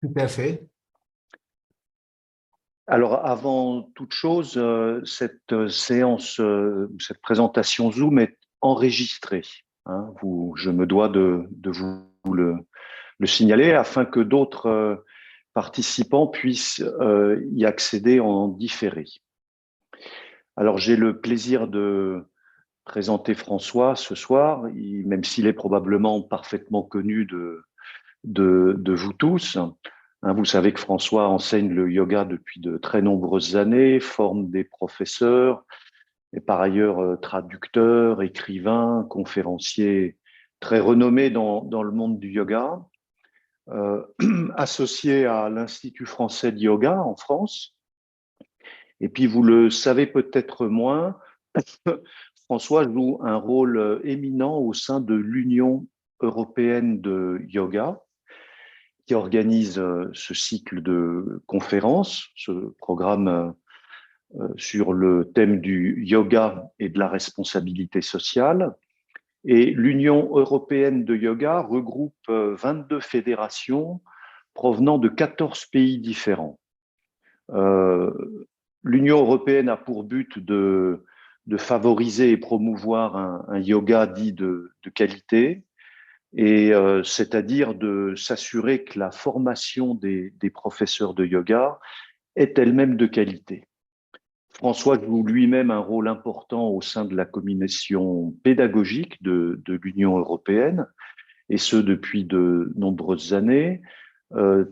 Tout à fait. Alors, avant toute chose, cette séance, cette présentation Zoom est enregistrée, hein. Je me dois de vous le signaler afin que d'autres participants puissent y accéder en différé. Alors, j'ai le plaisir de présenter François ce soir, même s'il est probablement parfaitement connu de vous tous. Hein, vous savez que François enseigne le yoga depuis de très nombreuses années, forme des professeurs, et par ailleurs traducteur, écrivain, conférencier très renommé dans le monde du yoga, euh, associé à l'Institut français de yoga en France. Et puis vous le savez peut-être moins, François joue un rôle éminent au sein de l'Union européenne de yoga, qui organise ce cycle de conférences, ce programme sur le thème du yoga et de la responsabilité sociale. Et l'Union européenne de yoga regroupe 22 fédérations provenant de 14 pays différents. Euh, L'Union européenne a pour but de favoriser et promouvoir un yoga dit de qualité, et c'est-à-dire de s'assurer que la formation des professeurs de yoga est elle-même de qualité. François joue lui-même un rôle important au sein de la commission pédagogique de l'Union européenne, et ce depuis de nombreuses années.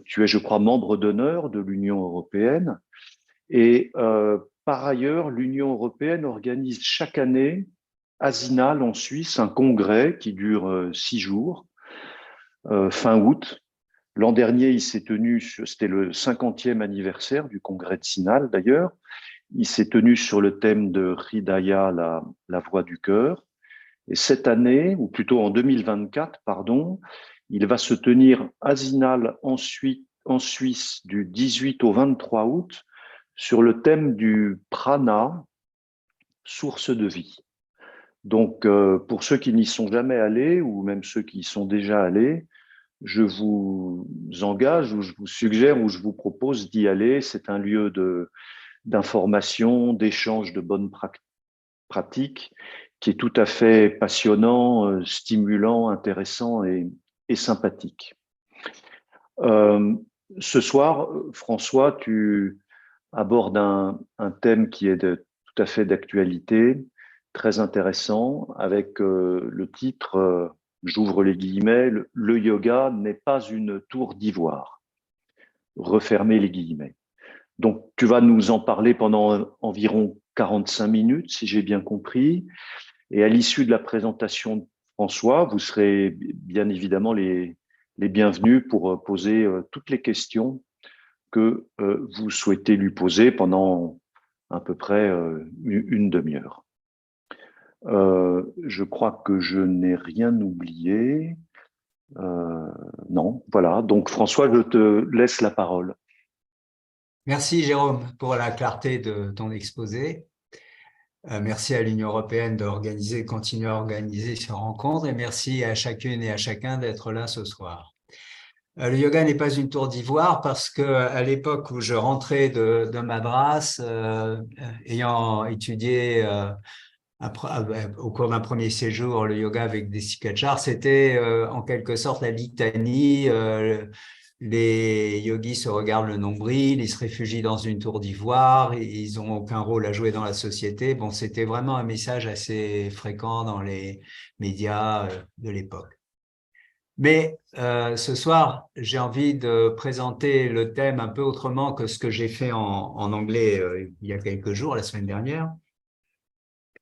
Tu es, je crois, membre d'honneur de l'Union européenne. Et par ailleurs, l'Union européenne organise chaque année à Zinal, en Suisse, un congrès qui dure 6 jours, fin août. L'an dernier, il s'est tenu, c'était le 50e anniversaire du congrès de Zinal d'ailleurs. Il s'est tenu sur le thème de Hridaya, la voix du cœur. Et cette année, ou plutôt en 2024, pardon, il va se tenir à Zinal ensuite en Suisse du 18 au 23 août sur le thème du prana, source de vie. Donc, pour ceux qui n'y sont jamais allés, ou même ceux qui y sont déjà allés, je vous engage, ou je vous suggère, ou je vous propose d'y aller. C'est un lieu d'information, d'échange de bonnes pratiques, qui est tout à fait passionnant, stimulant, intéressant et sympathique. Euh, Ce soir, François, tu abordes un thème qui est tout à fait d'actualité, très intéressant, avec le titre, j'ouvre les guillemets, le yoga n'est pas une tour d'ivoire. Refermez les guillemets. Donc, tu vas nous en parler pendant environ 45 minutes, si j'ai bien compris. Et à l'issue de la présentation de François, vous serez bien évidemment les bienvenus pour poser toutes les questions que vous souhaitez lui poser pendant à peu près une demi-heure. Je crois que je n'ai rien oublié. Non, voilà. Donc François, je te laisse la parole. Merci Jérôme pour la clarté de ton exposé. Merci à l'Union européenne d'organiser, continuer à organiser ces rencontres et merci à chacune et à chacun d'être là ce soir. Le yoga n'est pas une tour d'ivoire parce que à l'époque où je rentrais de Madras, ayant étudié au cours d'un premier séjour le yoga avec Desi Kachar, c'était en quelque sorte la litanie. Les yogis se regardent le nombril, ils se réfugient dans une tour d'ivoire, ils n'ont aucun rôle à jouer dans la société. Bon, c'était vraiment un message assez fréquent dans les médias de l'époque. Mais ce soir, j'ai envie de présenter le thème un peu autrement que ce que j'ai fait en anglais il y a quelques jours, la semaine dernière.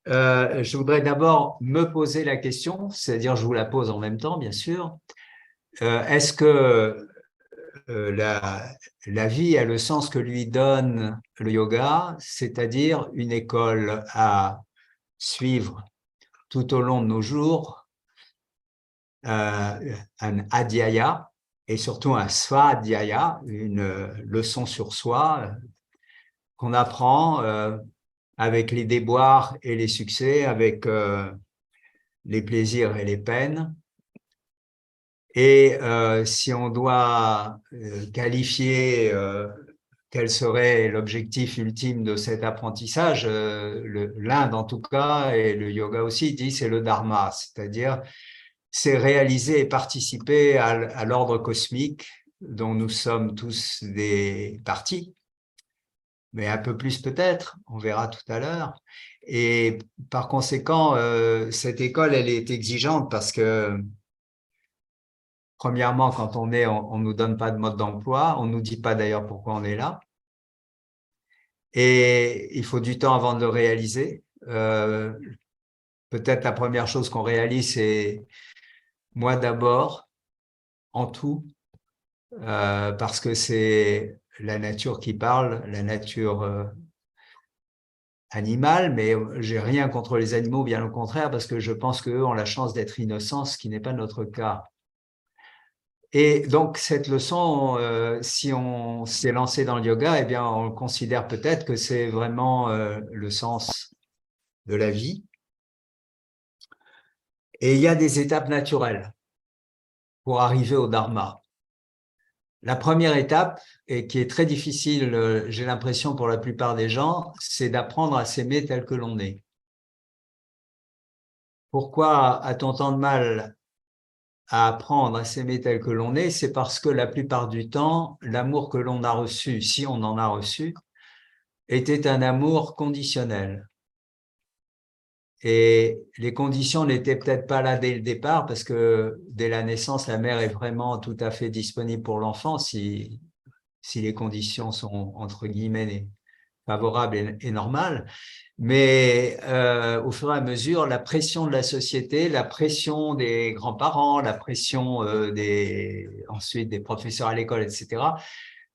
Je voudrais d'abord me poser la question, c'est-à-dire je vous la pose en même temps, bien sûr. Est-ce que la vie a le sens que lui donne le yoga, c'est-à-dire une école à suivre tout au long de nos jours, un adhyaya et surtout un svadhyaya, une leçon sur soi qu'on apprend avec les déboires et les succès, avec les plaisirs et les peines. Et si on doit qualifier quel serait l'objectif ultime de cet apprentissage, l'Inde en tout cas, et le yoga aussi, dit c'est le dharma, c'est-à-dire c'est réaliser et participer à l'ordre cosmique dont nous sommes tous des parties, mais un peu plus peut-être, on verra tout à l'heure. Et par conséquent, cette école, elle est exigeante parce que premièrement, quand on est, on ne nous donne pas de mode d'emploi, on ne nous dit pas d'ailleurs pourquoi on est là. Et il faut du temps avant de le réaliser. Peut-être la première chose qu'on réalise, c'est moi d'abord, en tout, parce que c'est la nature qui parle, la nature animale, mais j'ai rien contre les animaux, bien au contraire, parce que je pense qu'eux ont la chance d'être innocents, ce qui n'est pas notre cas. Et donc, cette leçon, si on s'est lancé dans le yoga, eh bien, on considère peut-être que c'est vraiment le sens de la vie. Et il y a des étapes naturelles pour arriver au dharma. La première étape, et qui est très difficile, j'ai l'impression pour la plupart des gens, c'est d'apprendre à s'aimer tel que l'on est. Pourquoi a-t-on tant de mal à apprendre à s'aimer tel que l'on est? C'est parce que la plupart du temps, l'amour que l'on a reçu, si on en a reçu, était un amour conditionnel. Et les conditions n'étaient peut-être pas là dès le départ, parce que dès la naissance, la mère est vraiment tout à fait disponible pour l'enfant si les conditions sont, entre guillemets, favorables et normales. Mais au fur et à mesure, la pression de la société, la pression des grands-parents, la pression ensuite des professeurs à l'école, etc.,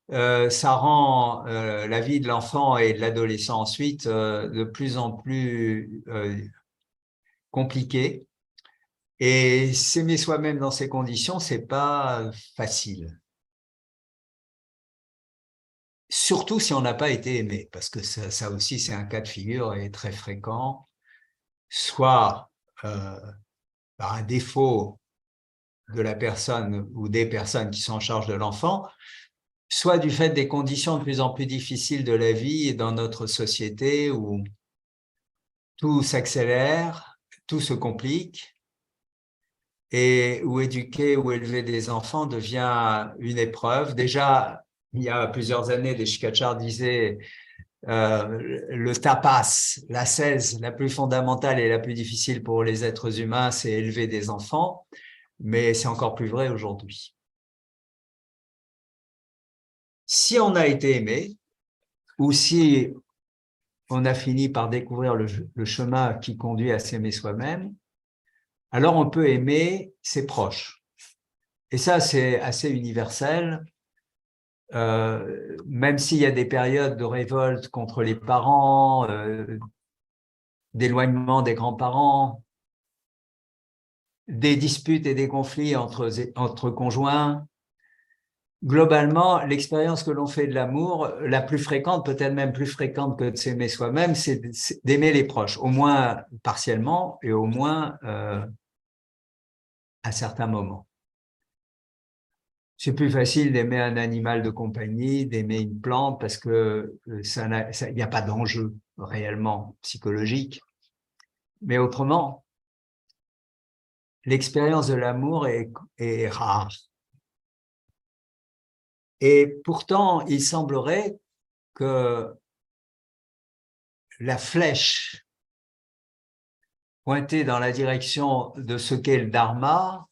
ça rend la vie de l'enfant et de l'adolescent ensuite de plus en plus compliquée. Et s'aimer soi-même dans ces conditions, c'est pas facile. Surtout si on n'a pas été aimé, parce que ça aussi, c'est un cas de figure et très fréquent, soit par un défaut de la personne ou des personnes qui sont en charge de l'enfant, soit du fait des conditions de plus en plus difficiles de la vie dans notre société où tout s'accélère, tout se complique, et où éduquer ou élever des enfants devient une épreuve. Déjà, il y a plusieurs années, des Shikachars disaient le tapas, la 16, la plus fondamentale et la plus difficile pour les êtres humains, c'est élever des enfants, mais c'est encore plus vrai aujourd'hui. Si on a été aimé, ou si on a fini par découvrir le chemin qui conduit à s'aimer soi-même, alors on peut aimer ses proches. Et ça, c'est assez universel. Même s'il y a des périodes de révolte contre les parents, d'éloignement des grands-parents, des disputes et des conflits entre conjoints, globalement, l'expérience que l'on fait de l'amour, la plus fréquente, peut-être même plus fréquente que de s'aimer soi-même, c'est d'aimer les proches, au moins partiellement et au moins à certains moments. C'est plus facile d'aimer un animal de compagnie, d'aimer une plante, parce que il n'y a pas d'enjeu réellement psychologique. Mais autrement, l'expérience de l'amour est rare. Et pourtant, il semblerait que la flèche pointée dans la direction de ce qu'est le dharma,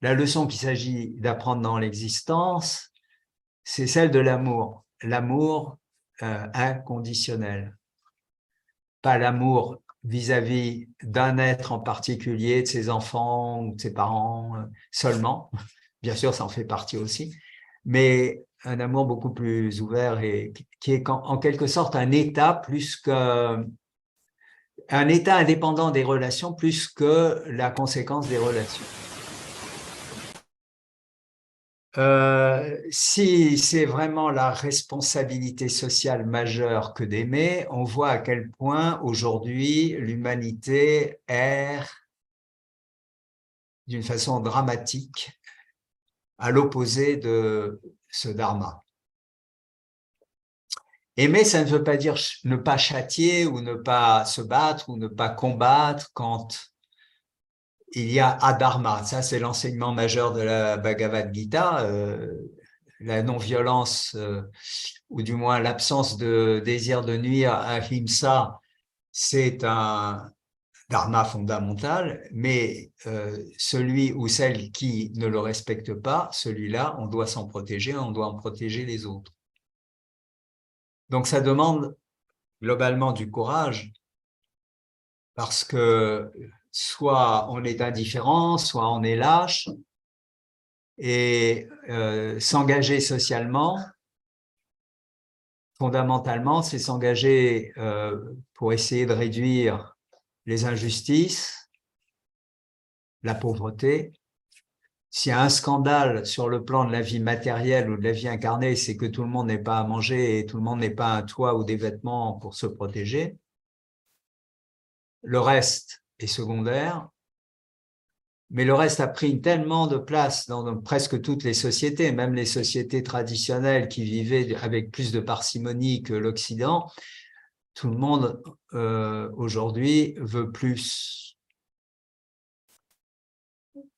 la leçon qu'il s'agit d'apprendre dans l'existence, c'est celle de l'amour. L'amour inconditionnel. Pas l'amour vis-à-vis d'un être en particulier, de ses enfants ou de ses parents seulement. Bien sûr, ça en fait partie aussi. Mais un amour beaucoup plus ouvert et qui est en quelque sorte un état un état indépendant des relations plus que la conséquence des relations. Si c'est vraiment la responsabilité sociale majeure que d'aimer, on voit à quel point aujourd'hui l'humanité erre d'une façon dramatique à l'opposé de ce dharma. Aimer, ça ne veut pas dire ne pas châtier ou ne pas se battre ou ne pas combattre quand il y a adharma. Ça, c'est l'enseignement majeur de la Bhagavad Gita. La non-violence, ou du moins l'absence de désir de nuire, ahimsa, c'est un dharma fondamental, mais celui ou celle qui ne le respecte pas, celui-là, on doit s'en protéger, on doit en protéger les autres. Donc ça demande globalement du courage, parce que soit on est indifférent, soit on est lâche, et s'engager socialement, fondamentalement, c'est s'engager pour essayer de réduire les injustices, la pauvreté. S'il y a un scandale sur le plan de la vie matérielle ou de la vie incarnée, c'est que tout le monde n'est pas à manger et tout le monde n'est pas un toit ou des vêtements pour se protéger. Le reste est secondaire, mais le reste a pris tellement de place dans presque toutes les sociétés, même les sociétés traditionnelles qui vivaient avec plus de parcimonie que l'Occident. Tout le monde aujourd'hui veut plus.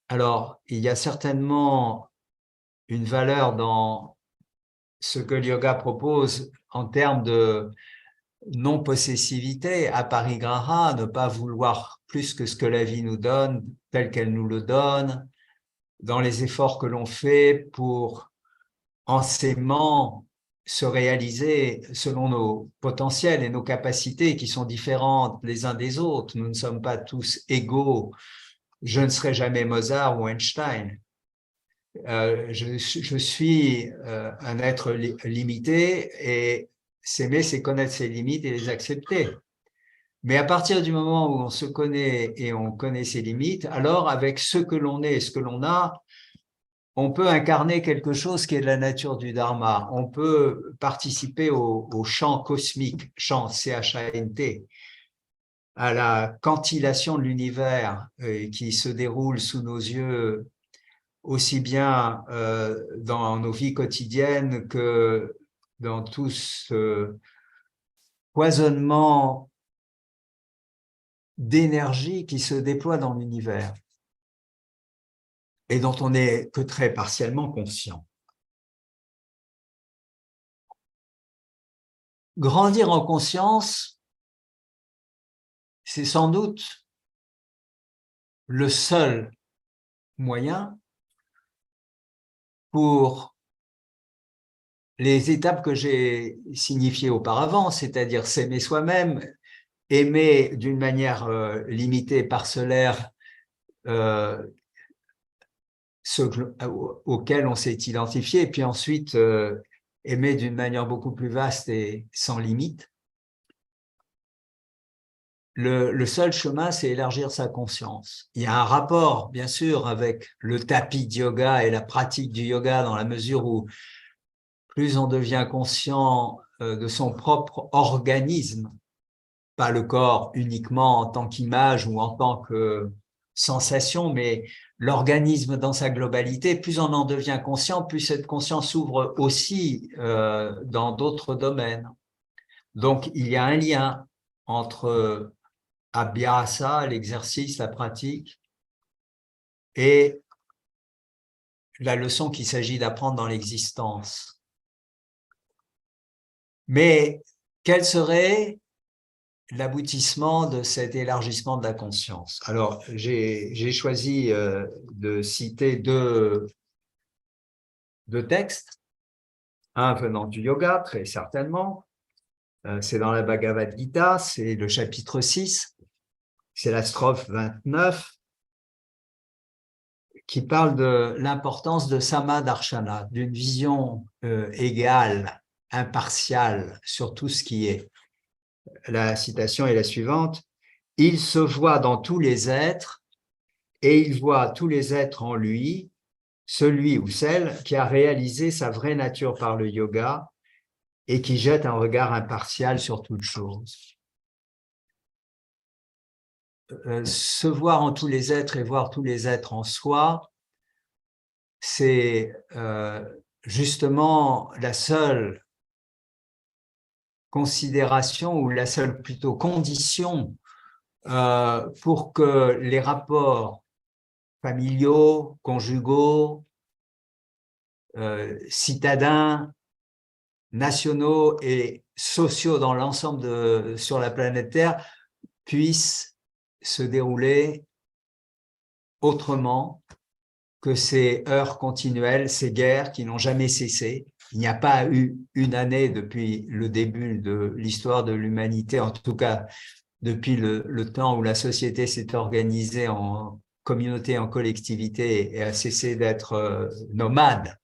Alors, il y a certainement une valeur dans ce que le yoga propose en termes de non-possessivité, aparigraha, ne pas vouloir plus que ce que la vie nous donne, tel qu'elle nous le donne, dans les efforts que l'on fait pour, en s'aimant, se réaliser selon nos potentiels et nos capacités qui sont différentes les uns des autres. Nous ne sommes pas tous égaux. Je ne serai jamais Mozart ou Einstein. Je suis un être limité, et s'aimer, c'est connaître ses limites et les accepter. Mais à partir du moment où on se connaît et on connaît ses limites, alors avec ce que l'on est et ce que l'on a, on peut incarner quelque chose qui est de la nature du dharma. On peut participer au chant cosmique, chant C-H-A-N-T, à la cantillation de l'univers qui se déroule sous nos yeux, aussi bien dans nos vies quotidiennes que dans tout ce foisonnement d'énergie qui se déploie dans l'univers et dont on n'est que très partiellement conscient. Grandir en conscience, c'est sans doute le seul moyen pour les étapes que j'ai signifiées auparavant, c'est-à-dire s'aimer soi-même, aimer d'une manière limitée, parcellaire, ceux auxquels on s'est identifié, et puis ensuite aimer d'une manière beaucoup plus vaste et sans limite. Le seul chemin, c'est élargir sa conscience. Il y a un rapport, bien sûr, avec le tapis de yoga et la pratique du yoga, dans la mesure où plus on devient conscient de son propre organisme, pas le corps uniquement en tant qu'image ou en tant que sensation, mais l'organisme dans sa globalité, plus on en devient conscient, plus cette conscience s'ouvre aussi dans d'autres domaines. Donc, il y a un lien entre abhyasa, l'exercice, la pratique, et la leçon qu'il s'agit d'apprendre dans l'existence. Mais quel serait l'aboutissement de cet élargissement de la conscience? Alors, j'ai choisi de citer deux textes, un venant du yoga, très certainement, c'est dans la Bhagavad Gita, c'est le chapitre 6, c'est la strophe 29, qui parle de l'importance de Sama-darshana, d'une vision égale, impartiale sur tout ce qui est. La citation est la suivante: « Il se voit dans tous les êtres et il voit tous les êtres en lui, celui ou celle qui a réalisé sa vraie nature par le yoga et qui jette un regard impartial sur toute chose. » Se voir en tous les êtres et voir tous les êtres en soi, c'est justement la seule considération ou la seule plutôt condition pour que les rapports familiaux, conjugaux, citadins, nationaux et sociaux dans l'ensemble sur la planète Terre puissent se dérouler autrement que ces heurts continuels, ces guerres qui n'ont jamais cessé. Il n'y a pas eu une année depuis le début de l'histoire de l'humanité, en tout cas depuis le temps où la société s'est organisée en communauté, en collectivité et a cessé d'être nomade.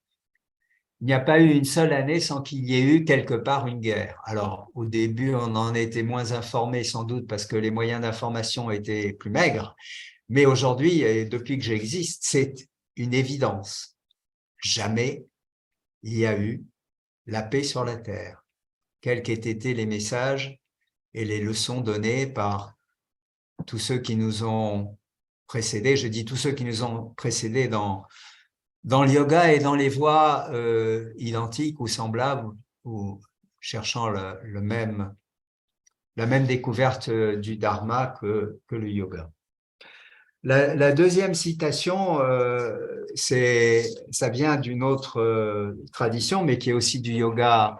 Il n'y a pas eu une seule année sans qu'il y ait eu quelque part une guerre. Alors, au début, on en était moins informé sans doute parce que les moyens d'information étaient plus maigres. Mais aujourd'hui, et depuis que j'existe, c'est une évidence. Jamais il y a eu la paix sur la terre, quels qu'aient été les messages et les leçons données par tous ceux qui nous ont précédés. Je dis tous ceux qui nous ont précédés dans le yoga et dans les voies identiques ou semblables ou cherchant la même découverte du dharma que le yoga. La deuxième citation, ça vient d'une autre tradition, mais qui est aussi du yoga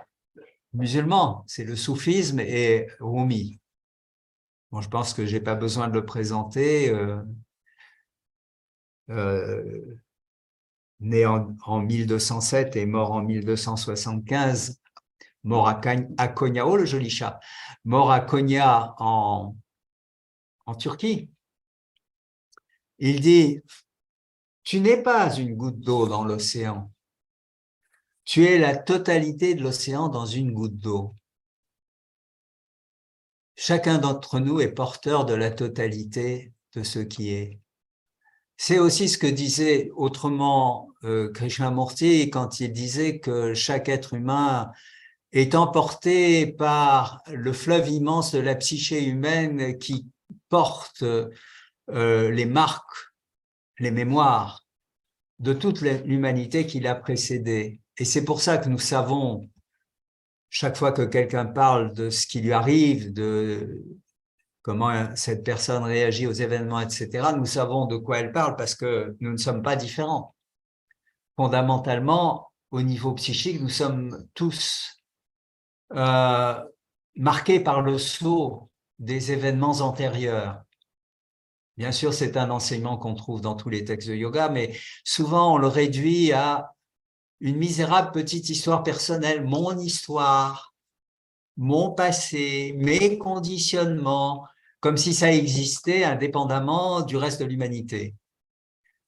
musulman, c'est le soufisme et Rumi. Bon, je pense que je n'ai pas besoin de le présenter. Né en 1207 et mort en 1275, mort à Konya, oh le joli chat, mort à Konya en Turquie. Il dit, tu n'es pas une goutte d'eau dans l'océan, tu es la totalité de l'océan dans une goutte d'eau. Chacun d'entre nous est porteur de la totalité de ce qui est. C'est aussi ce que disait autrement Krishnamurti quand il disait que chaque être humain est emporté par le fleuve immense de la psyché humaine qui porte les marques, les mémoires de toute l'humanité qui l'a précédé. Et c'est pour ça que nous savons, chaque fois que quelqu'un parle de ce qui lui arrive, de comment cette personne réagit aux événements, etc., nous savons de quoi elle parle parce que nous ne sommes pas différents. Fondamentalement, au niveau psychique, nous sommes tous marqués par le sceau des événements antérieurs. Bien sûr, c'est un enseignement qu'on trouve dans tous les textes de yoga, mais souvent on le réduit à une misérable petite histoire personnelle, mon histoire, mon passé, mes conditionnements, comme si ça existait indépendamment du reste de l'humanité.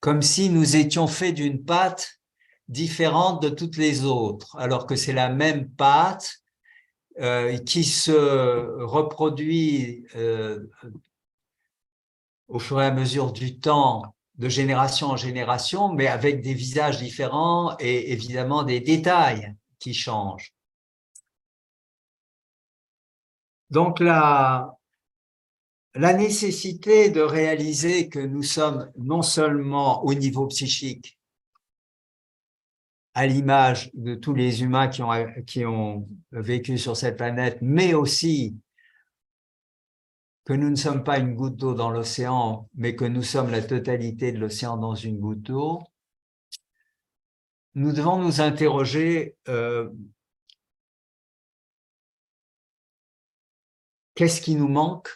Comme si nous étions faits d'une pâte différente de toutes les autres, alors que c'est la même pâte qui se reproduit au fur et à mesure du temps, de génération en génération, mais avec des visages différents et évidemment des détails qui changent. Donc la nécessité de réaliser que nous sommes non seulement au niveau psychique, à l'image de tous les humains qui ont vécu sur cette planète, mais aussi que nous ne sommes pas une goutte d'eau dans l'océan, mais que nous sommes la totalité de l'océan dans une goutte d'eau, nous devons nous interroger qu'est-ce qui nous manque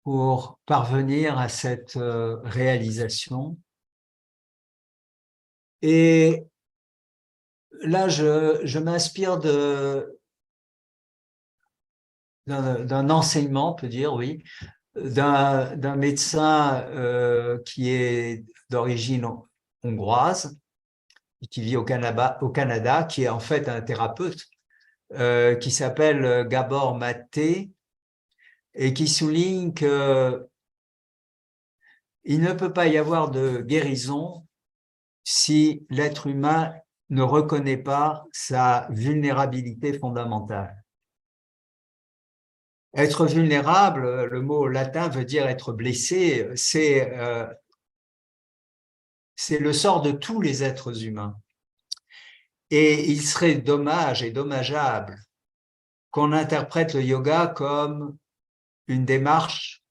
pour parvenir à cette réalisation. Et là, je m'inspire d'un enseignement, on peut dire, oui, d'un médecin qui est d'origine hongroise, qui vit au Canada, qui est en fait un thérapeute, qui s'appelle Gabor Maté, et qui souligne qu'il ne peut pas y avoir de guérison si l'être humain ne reconnaît pas sa vulnérabilité fondamentale. Être vulnérable, le mot latin veut dire être blessé, c'est c'est le sort de tous les êtres humains. Et il serait dommage et dommageable qu'on interprète le yoga comme une démarche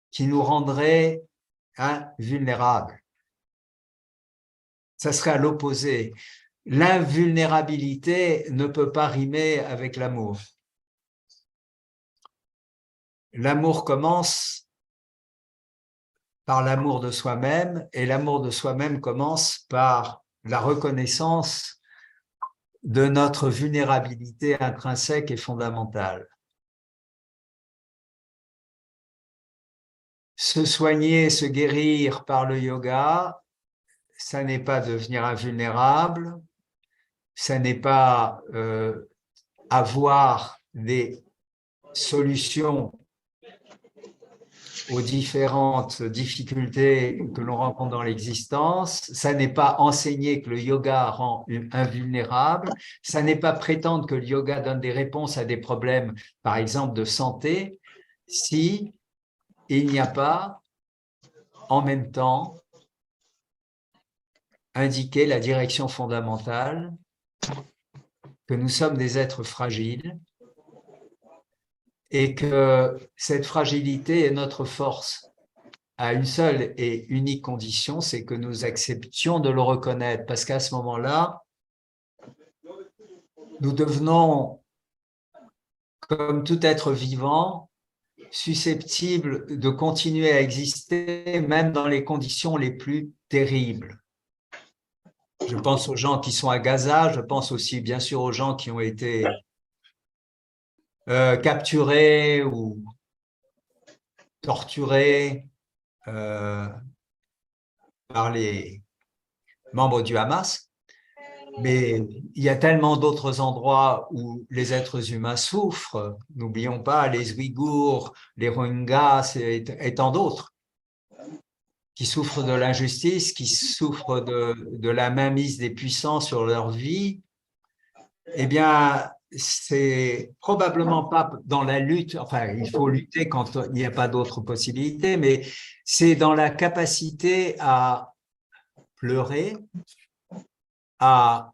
qui nous rendrait invulnérables. Ça serait à l'opposé. L'invulnérabilité ne peut pas rimer avec l'amour. L'amour commence par l'amour de soi-même et l'amour de soi-même commence par la reconnaissance de notre vulnérabilité intrinsèque et fondamentale. Se soigner, se guérir par le yoga, ça n'est pas devenir invulnérable, ça n'est pas avoir des solutions aux différentes difficultés que l'on rencontre dans l'existence, ça n'est pas enseigner que le yoga rend invulnérable, ça n'est pas prétendre que le yoga donne des réponses à des problèmes, par exemple de santé, si il n'y a pas en même temps indiqué la direction fondamentale que nous sommes des êtres fragiles et que cette fragilité est notre force à une seule et unique condition, c'est que nous acceptions de le reconnaître, parce qu'à ce moment-là, nous devenons, comme tout être vivant, susceptibles de continuer à exister même dans les conditions les plus terribles. Je pense aux gens qui sont à Gaza, je pense aussi bien sûr aux gens qui ont été capturés ou torturés par les membres du Hamas. Mais il y a tellement d'autres endroits où les êtres humains souffrent. N'oublions pas les Ouïghours, les Rohingyas et tant d'autres qui souffrent de l'injustice, qui souffrent de la mainmise des puissants sur leur vie. Eh bien, c'est probablement pas dans la lutte, enfin, il faut lutter quand il n'y a pas d'autres possibilités, mais c'est dans la capacité à pleurer, à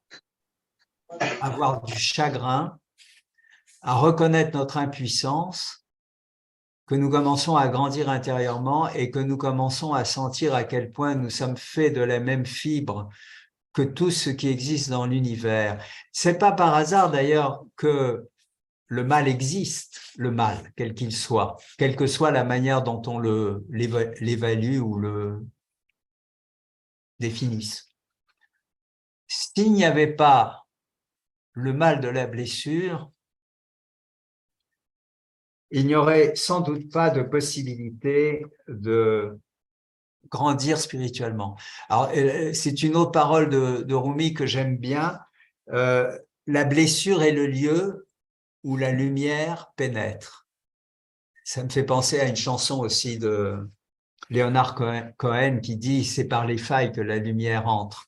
avoir du chagrin, à reconnaître notre impuissance, que nous commençons à grandir intérieurement et que nous commençons à sentir à quel point nous sommes faits de la même fibre que tout ce qui existe dans l'univers. C'est pas par hasard d'ailleurs que le mal existe, le mal, quel qu'il soit, quelle que soit la manière dont on l'évalue ou le définisse. S'il n'y avait pas le mal de la blessure, il n'y aurait sans doute pas de possibilité de grandir spirituellement. Alors, c'est une autre parole de Rumi que j'aime bien. La blessure est le lieu où la lumière pénètre. Ça me fait penser à une chanson aussi de Leonard Cohen qui dit « C'est par les failles que la lumière entre ».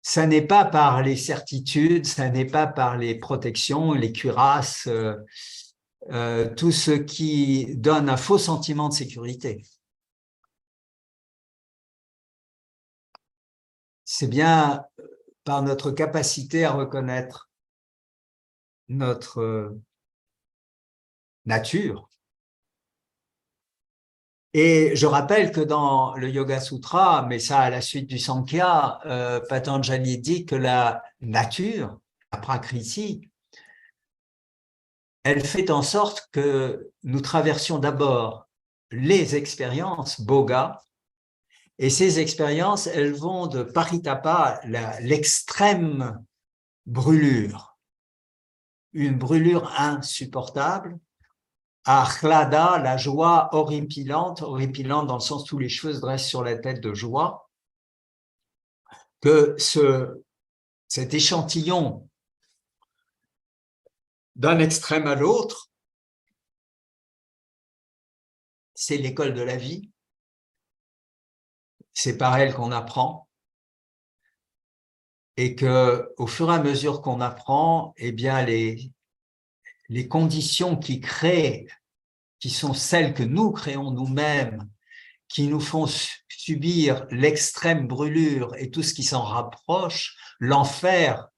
Ça n'est pas par les certitudes, ça n'est pas par les protections, les cuirasses, tout ce qui donne un faux sentiment de sécurité. C'est bien par notre capacité à reconnaître notre nature. Et je rappelle que dans le Yoga Sutra, mais ça à la suite du Sankhya, Patanjali dit que la nature, la Prakriti, elle fait en sorte que nous traversions d'abord les expériences Bhoga, et ces expériences, elles vont de Paritapa, l'extrême brûlure, une brûlure insupportable, à Hlada, la joie horripilante dans le sens où tous les cheveux se dressent sur la tête de joie, que cet échantillon d'un extrême à l'autre, c'est l'école de la vie, c'est par elle qu'on apprend, et que au fur et à mesure qu'on apprend, eh bien les conditions qui créent, qui sont celles que nous créons nous-mêmes, qui nous font subir l'extrême brûlure et tout ce qui s'en rapproche, l'enfer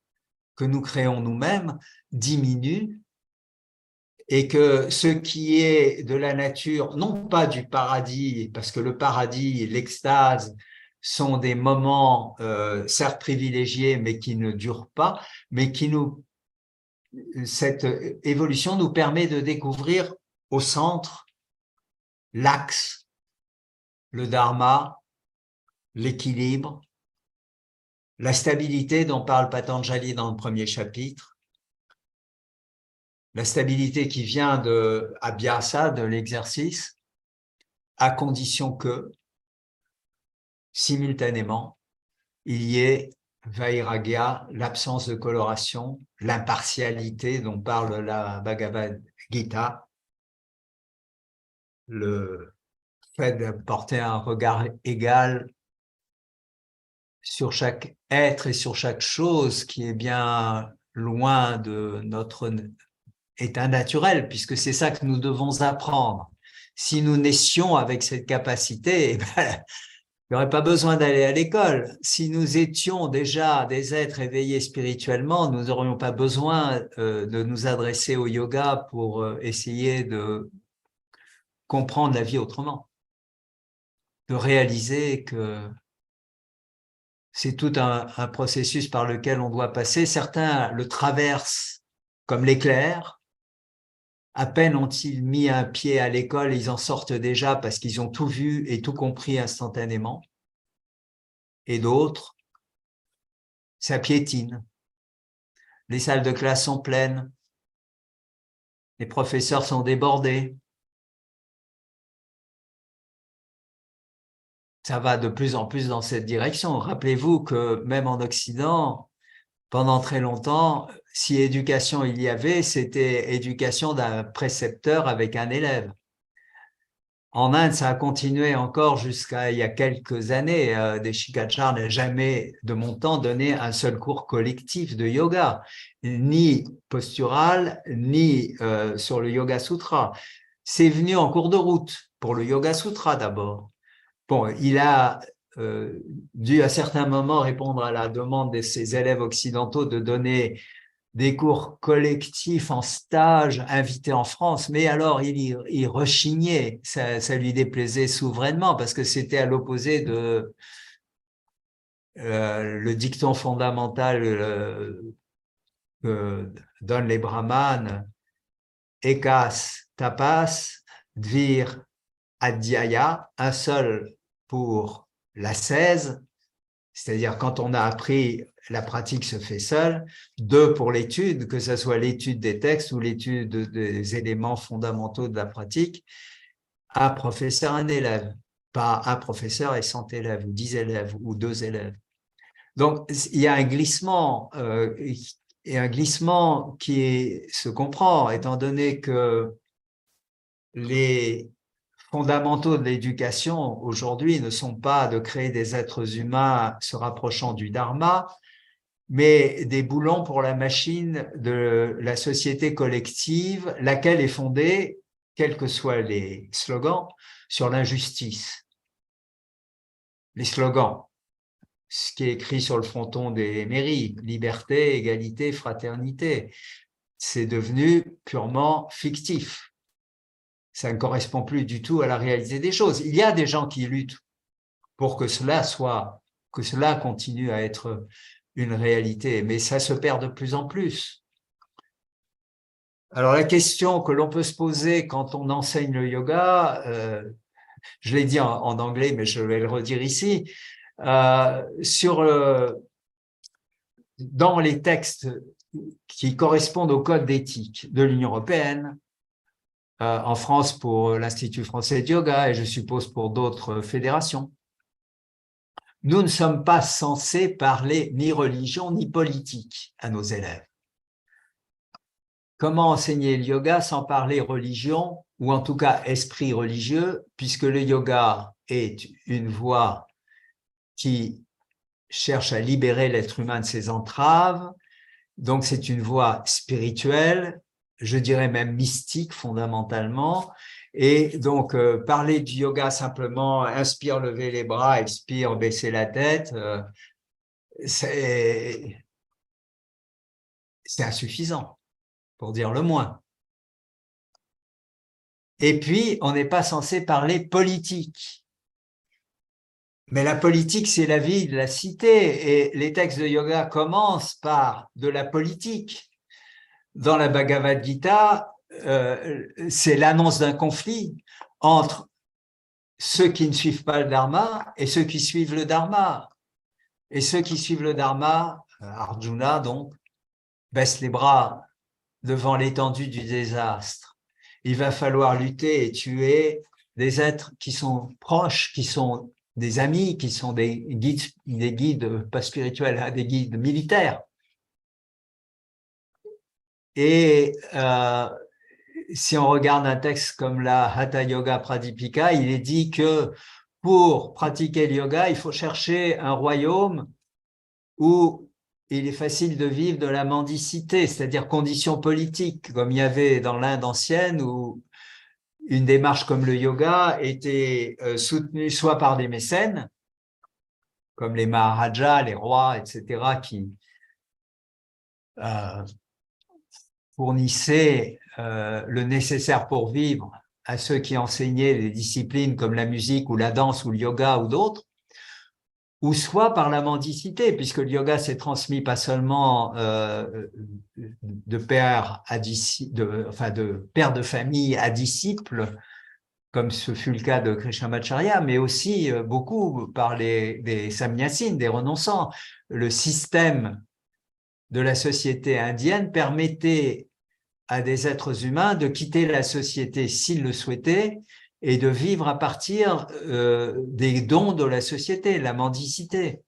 que nous créons nous-mêmes diminue et que ce qui est de la nature, non pas du paradis, parce que le paradis et l'extase sont des moments certes privilégiés, mais qui ne durent pas, mais cette évolution nous permet de découvrir au centre l'axe, le dharma, l'équilibre, la stabilité dont parle Patanjali dans le premier chapitre, la stabilité qui vient de Abhyasa, de l'exercice, à condition que, simultanément, il y ait Vairagya, l'absence de coloration, l'impartialité dont parle la Bhagavad Gita, le fait de porter un regard égal sur chaque être et sur chaque chose qui est bien loin de notre état naturel, puisque c'est ça que nous devons apprendre. Si nous naissions avec cette capacité, eh ben, il n'y aurait pas besoin d'aller à l'école. Si nous étions déjà des êtres éveillés spirituellement, nous n'aurions pas besoin de nous adresser au yoga pour essayer de comprendre la vie autrement, de réaliser que c'est tout un processus par lequel on doit passer. Certains le traversent comme l'éclair. À peine ont-ils mis un pied à l'école, ils en sortent déjà parce qu'ils ont tout vu et tout compris instantanément. Et d'autres, ça piétine. Les salles de classe sont pleines. Les professeurs sont débordés. Ça va de plus en plus dans cette direction. Rappelez-vous que même en Occident, pendant très longtemps, si éducation il y avait, c'était éducation d'un précepteur avec un élève. En Inde, ça a continué encore jusqu'à il y a quelques années. Deshikachar n'a jamais, de mon temps, donné un seul cours collectif de yoga, ni postural, ni sur le Yoga Sutra. C'est venu en cours de route, pour le Yoga Sutra d'abord. Bon, il a dû à certains moments répondre à la demande de ses élèves occidentaux de donner des cours collectifs en stage invités en France, mais alors il rechignait, ça lui déplaisait souverainement parce que c'était à l'opposé de le dicton fondamental que donnent les brahmanes, ekas tapas, dvir adhyaya, un seul pour l'ascèse, c'est-à-dire quand on a appris, la pratique se fait seule, deux pour l'étude, que ce soit l'étude des textes ou l'étude des éléments fondamentaux de la pratique, un professeur, un élève, pas un professeur et 100 élèves, ou 10 élèves, ou 2 élèves. Donc, il y a un glissement, et un glissement qui se comprend, étant donné que les fondamentaux de l'éducation aujourd'hui ne sont pas de créer des êtres humains se rapprochant du dharma, mais des boulons pour la machine de la société collective, laquelle est fondée, quels que soient les slogans, sur l'injustice. Les slogans, ce qui est écrit sur le fronton des mairies, liberté, égalité, fraternité, c'est devenu purement fictif. Ça ne correspond plus du tout à la réalité des choses. Il y a des gens qui luttent pour que cela continue à être une réalité, mais ça se perd de plus en plus. Alors la question que l'on peut se poser quand on enseigne le yoga, je l'ai dit en anglais, mais je vais le redire ici, dans les textes qui correspondent au code d'éthique de l'Union européenne, en France pour l'Institut français de yoga et je suppose pour d'autres fédérations. Nous ne sommes pas censés parler ni religion ni politique à nos élèves. Comment enseigner le yoga sans parler religion ou en tout cas esprit religieux, puisque le yoga est une voie qui cherche à libérer l'être humain de ses entraves, donc c'est une voie spirituelle, je dirais même mystique fondamentalement, Et donc, parler du yoga simplement, inspire, lever les bras, expire, baisser la tête, c'est insuffisant, pour dire le moins. Et puis, on n'est pas censé parler politique. Mais la politique, c'est la vie de la cité. Et les textes de yoga commencent par de la politique. Dans la Bhagavad Gita, c'est l'annonce d'un conflit entre ceux qui ne suivent pas le Dharma et ceux qui suivent le Dharma. Et ceux qui suivent le Dharma, Arjuna donc, baissent les bras devant l'étendue du désastre. Il va falloir lutter et tuer des êtres qui sont proches, qui sont des amis, qui sont des guides pas spirituels, des guides militaires. Et si on regarde un texte comme la Hatha Yoga Pradipika, il est dit que pour pratiquer le yoga, il faut chercher un royaume où il est facile de vivre de la mendicité, c'est-à-dire conditions politiques, comme il y avait dans l'Inde ancienne, où une démarche comme le yoga était soutenue soit par des mécènes, comme les Maharajas, les rois, etc., qui fournissaient le nécessaire pour vivre à ceux qui enseignaient des disciplines comme la musique ou la danse ou le yoga ou d'autres, ou soit par la mendicité, puisque le yoga s'est transmis pas seulement de père à disciple, enfin de père de famille à disciple, comme ce fut le cas de Krishnamacharya, mais aussi beaucoup par des samnyasines, des renonçants. Le système de la société indienne permettait à des êtres humains de quitter la société s'ils le souhaitaient et de vivre à partir des dons de la société, la mendicité.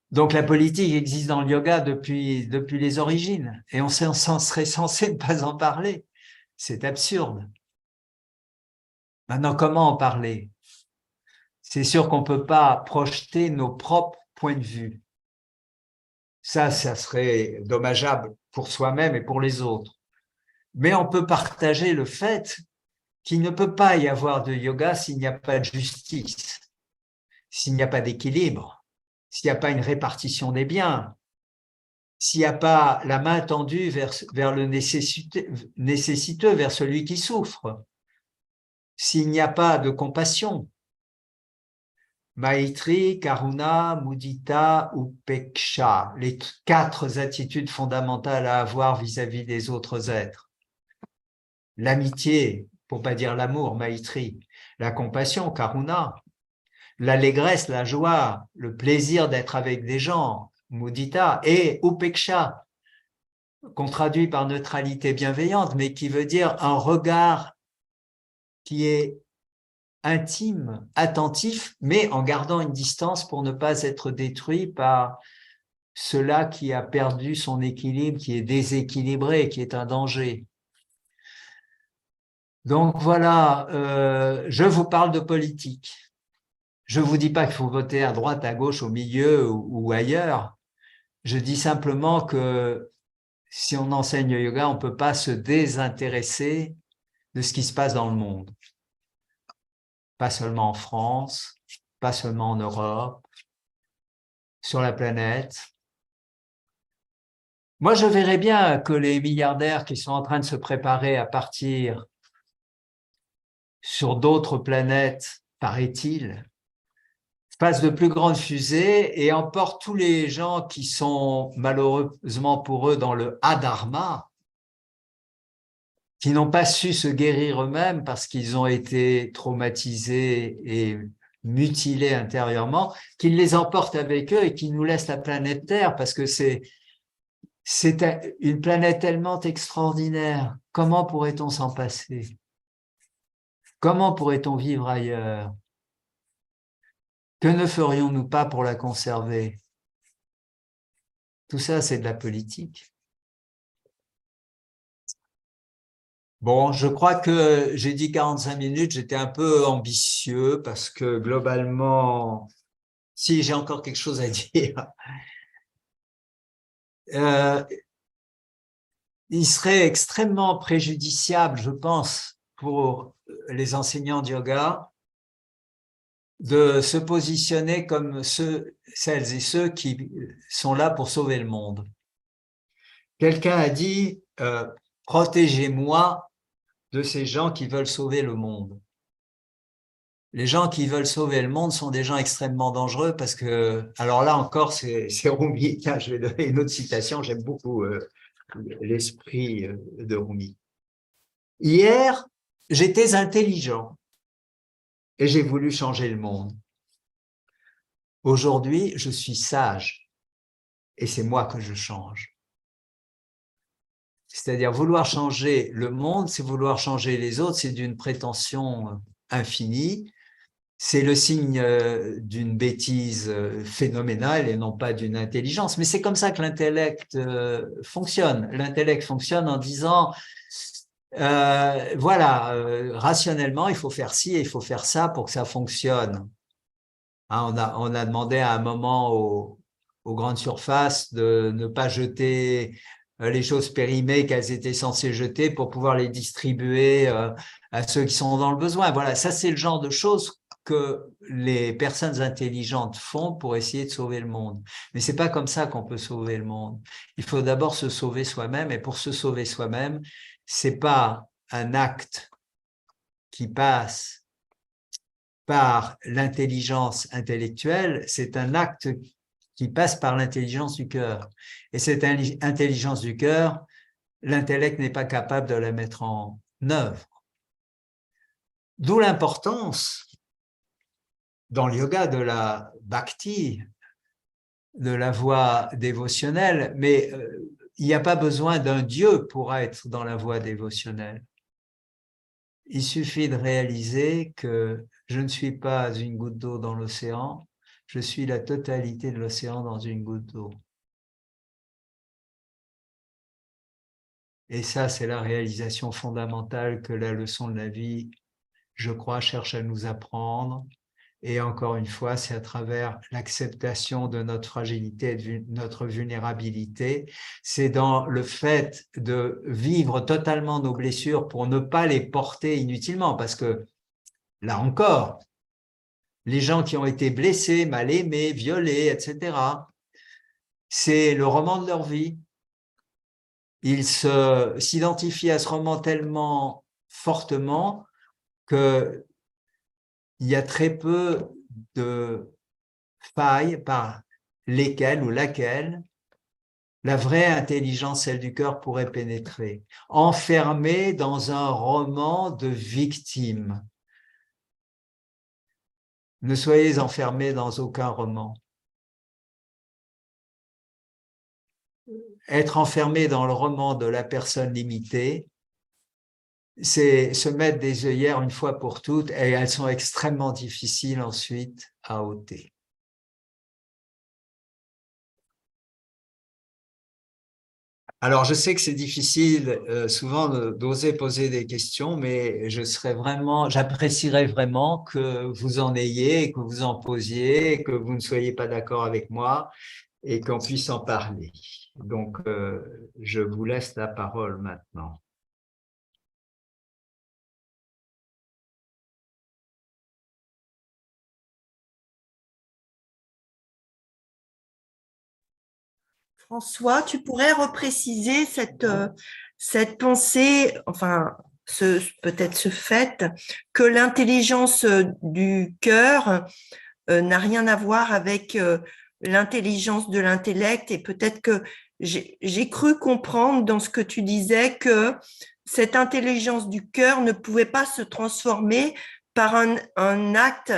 Donc la politique existe dans le yoga depuis les origines et on serait censé ne pas en parler. C'est absurde. Maintenant, comment en parler? C'est sûr qu'on ne peut pas projeter nos propres points de vue. Ça serait dommageable pour soi-même et pour les autres. Mais on peut partager le fait qu'il ne peut pas y avoir de yoga s'il n'y a pas de justice, s'il n'y a pas d'équilibre, s'il n'y a pas une répartition des biens, s'il n'y a pas la main tendue vers le nécessiteux, vers celui qui souffre, s'il n'y a pas de compassion. Maitri, Karuna, Mudita, Upeksha, les 4 attitudes fondamentales à avoir vis-à-vis des autres êtres. L'amitié, pour pas dire l'amour, Maitri, la compassion, Karuna, l'allégresse, la joie, le plaisir d'être avec des gens, Mudita, et Upeksha, qu'on traduit par neutralité bienveillante, mais qui veut dire un regard qui est intime, attentif, mais en gardant une distance pour ne pas être détruit par cela qui a perdu son équilibre, qui est déséquilibré, qui est un danger. Donc voilà, je vous parle de politique. Je ne vous dis pas qu'il faut voter à droite, à gauche, au milieu ou ailleurs. Je dis simplement que si on enseigne le yoga, on ne peut pas se désintéresser de ce qui se passe dans le monde. Pas seulement en France, pas seulement en Europe, sur la planète. Moi, je verrais bien que les milliardaires qui sont en train de se préparer à partir sur d'autres planètes, paraît-il, fassent de plus grandes fusées et emportent tous les gens qui sont malheureusement pour eux dans le adharma, qui n'ont pas su se guérir eux-mêmes parce qu'ils ont été traumatisés et mutilés intérieurement, qu'ils les emportent avec eux et qu'ils nous laissent la planète Terre parce que c'est une planète tellement extraordinaire. Comment pourrait-on s'en passer? Comment pourrait-on vivre ailleurs? Que ne ferions-nous pas pour la conserver? Tout ça, c'est de la politique. Bon, je crois que j'ai dit 45 minutes, j'étais un peu ambitieux parce que globalement, si j'ai encore quelque chose à dire, il serait extrêmement préjudiciable, je pense, pour les enseignants de yoga de se positionner comme celles et ceux qui sont là pour sauver le monde. Quelqu'un a dit protégez-moi de ces gens qui veulent sauver le monde. Les gens qui veulent sauver le monde sont des gens extrêmement dangereux parce que, alors là encore, c'est Rumi. Tiens, je vais donner une autre citation, j'aime beaucoup l'esprit de Rumi. Hier, j'étais intelligent et j'ai voulu changer le monde. Aujourd'hui, je suis sage et c'est moi que je change. C'est-à-dire, vouloir changer le monde, c'est vouloir changer les autres, c'est d'une prétention infinie. C'est le signe d'une bêtise phénoménale et non pas d'une intelligence. Mais c'est comme ça que l'intellect fonctionne. L'intellect fonctionne en disant, voilà, rationnellement, il faut faire ci et il faut faire ça pour que ça fonctionne. Hein, on a demandé à un moment aux grandes surfaces de ne pas jeter les choses périmées qu'elles étaient censées jeter pour pouvoir les distribuer à ceux qui sont dans le besoin. Voilà, ça c'est le genre de choses que les personnes intelligentes font pour essayer de sauver le monde. Mais c'est pas comme ça qu'on peut sauver le monde. Il faut d'abord se sauver soi-même, et pour se sauver soi-même, c'est pas un acte qui passe par l'intelligence intellectuelle, c'est un acte qui passe par l'intelligence du cœur. Et cette intelligence du cœur, l'intellect n'est pas capable de la mettre en œuvre. D'où l'importance dans le yoga de la bhakti, de la voie dévotionnelle, mais il n'y a pas besoin d'un dieu pour être dans la voie dévotionnelle. Il suffit de réaliser que je ne suis pas une goutte d'eau dans l'océan, je suis la totalité de l'océan dans une goutte d'eau. Et ça, c'est la réalisation fondamentale que la leçon de la vie, je crois, cherche à nous apprendre. Et encore une fois, c'est à travers l'acceptation de notre fragilité et de notre vulnérabilité. C'est dans le fait de vivre totalement nos blessures pour ne pas les porter inutilement. Parce que, là encore, les gens qui ont été blessés, mal aimés, violés, etc., c'est le roman de leur vie. Ils s'identifient à ce roman tellement fortement qu'il y a très peu de failles par lesquelles ou laquelle la vraie intelligence, celle du cœur, pourrait pénétrer. Enfermé dans un roman de victime. Ne soyez enfermés dans aucun roman. Être enfermé dans le roman de la personne limitée, c'est se mettre des œillères une fois pour toutes, et elles sont extrêmement difficiles ensuite à ôter. Alors, je sais que c'est difficile souvent d'oser poser des questions, mais j'apprécierais vraiment que vous en ayez, que vous en posiez, que vous ne soyez pas d'accord avec moi et qu'on puisse en parler. Donc, je vous laisse la parole maintenant. François, tu pourrais repréciser cette pensée, enfin, peut-être ce fait que l'intelligence du cœur n'a rien à voir avec l'intelligence de l'intellect, et peut-être que j'ai cru comprendre dans ce que tu disais que cette intelligence du cœur ne pouvait pas se transformer par un acte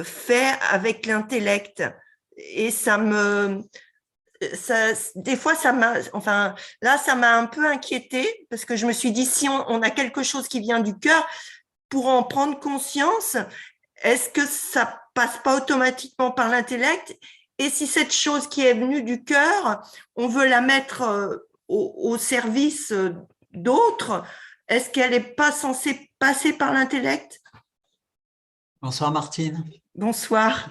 fait avec l'intellect. Et des fois, ça m'a un peu inquiétée, parce que je me suis dit, si on a quelque chose qui vient du cœur, pour en prendre conscience, est-ce que ça passe pas automatiquement par l'intellect? Et si cette chose qui est venue du cœur, on veut la mettre au service d'autres, est-ce qu'elle n'est pas censée passer par l'intellect? Bonsoir Martine. Bonsoir.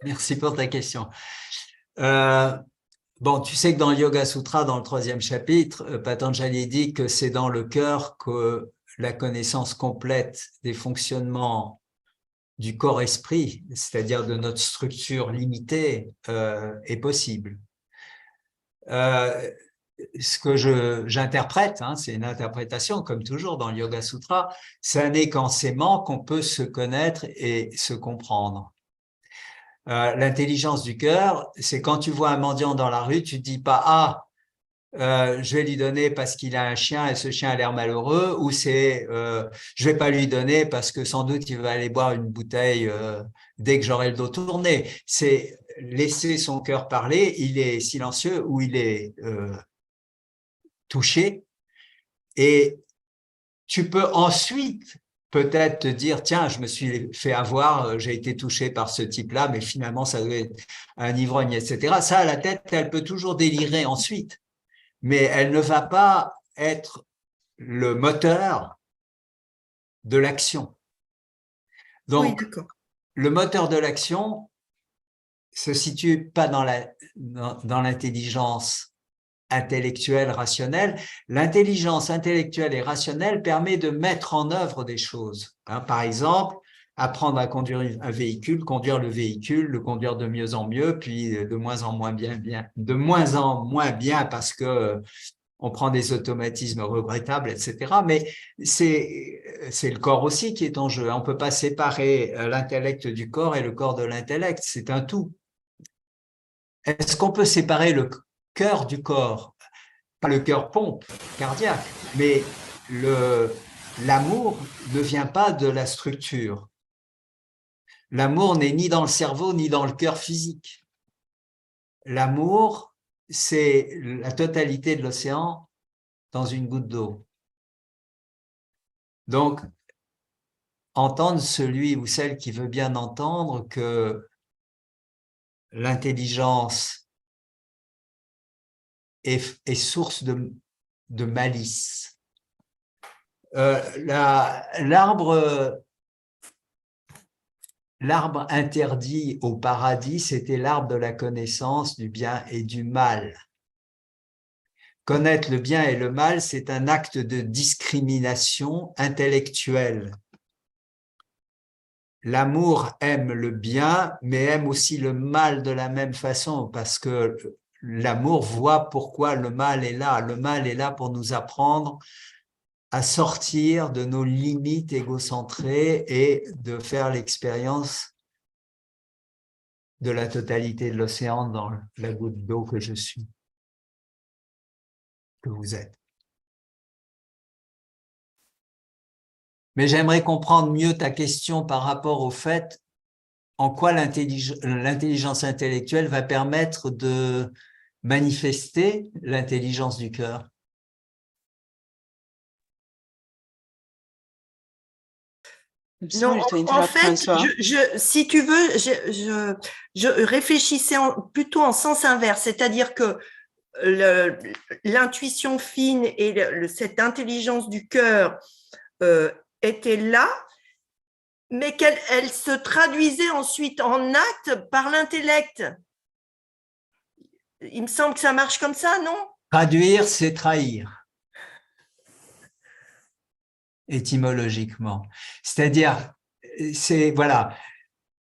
Merci pour ta question. Bon, tu sais que dans le Yoga Sutra, dans le 3e chapitre, Patanjali dit que c'est dans le cœur que la connaissance complète des fonctionnements du corps-esprit, c'est-à-dire de notre structure limitée, est possible. Ce que j'interprète, hein, c'est une interprétation, comme toujours dans le Yoga Sutra, ça n'est qu'en s'aimant qu'on peut se connaître et se comprendre. L'intelligence du cœur, c'est quand tu vois un mendiant dans la rue, tu te dis pas « Ah, je vais lui donner parce qu'il a un chien et ce chien a l'air malheureux » ou c'est je vais pas lui donner parce que sans doute il va aller boire une bouteille dès que j'aurai le dos tourné ». C'est laisser son cœur parler, il est silencieux ou il est touché et tu peux ensuite peut-être te dire, tiens, je me suis fait avoir, j'ai été touché par ce type-là, mais finalement, ça doit être un ivrogne, etc. Ça, la tête, elle peut toujours délirer ensuite, mais elle ne va pas être le moteur de l'action. Donc, oui, le moteur de l'action se situe pas dans l'intelligence intellectuelle, rationnelle. L'intelligence intellectuelle et rationnelle permet de mettre en œuvre des choses. Hein, par exemple, apprendre à conduire un véhicule, conduire le véhicule, le conduire de mieux en mieux, puis de moins en moins bien parce que on prend des automatismes regrettables, etc. Mais c'est le corps aussi qui est en jeu. On ne peut pas séparer l'intellect du corps et le corps de l'intellect. C'est un tout. Est-ce qu'on peut séparer le cœur du corps? Pas le cœur pompe cardiaque, mais l'amour ne vient pas de la structure. L'amour n'est ni dans le cerveau ni dans le cœur physique. L'amour, c'est la totalité de l'océan dans une goutte d'eau. Donc, entendre celui ou celle qui veut bien entendre que l'intelligence est source de malice. L'arbre interdit au paradis, c'était l'arbre de la connaissance du bien et du mal. Connaître le bien et le mal, c'est un acte de discrimination intellectuelle. L'amour aime le bien, mais aime aussi le mal de la même façon, parce que l'amour voit pourquoi le mal est là. Le mal est là pour nous apprendre à sortir de nos limites égocentrées et de faire l'expérience de la totalité de l'océan dans la goutte d'eau que je suis, que vous êtes. Mais j'aimerais comprendre mieux ta question par rapport au fait en quoi l'intelligence intellectuelle va permettre de manifester l'intelligence du cœur. Non, en fait, si tu veux, je réfléchissais plutôt en sens inverse, c'est-à-dire que l'intuition fine et cette intelligence du cœur était là, mais qu'elle se traduisait ensuite en acte par l'intellect. Il me semble que ça marche comme ça, non? Traduire, c'est trahir. Étymologiquement. C'est-à-dire, voilà,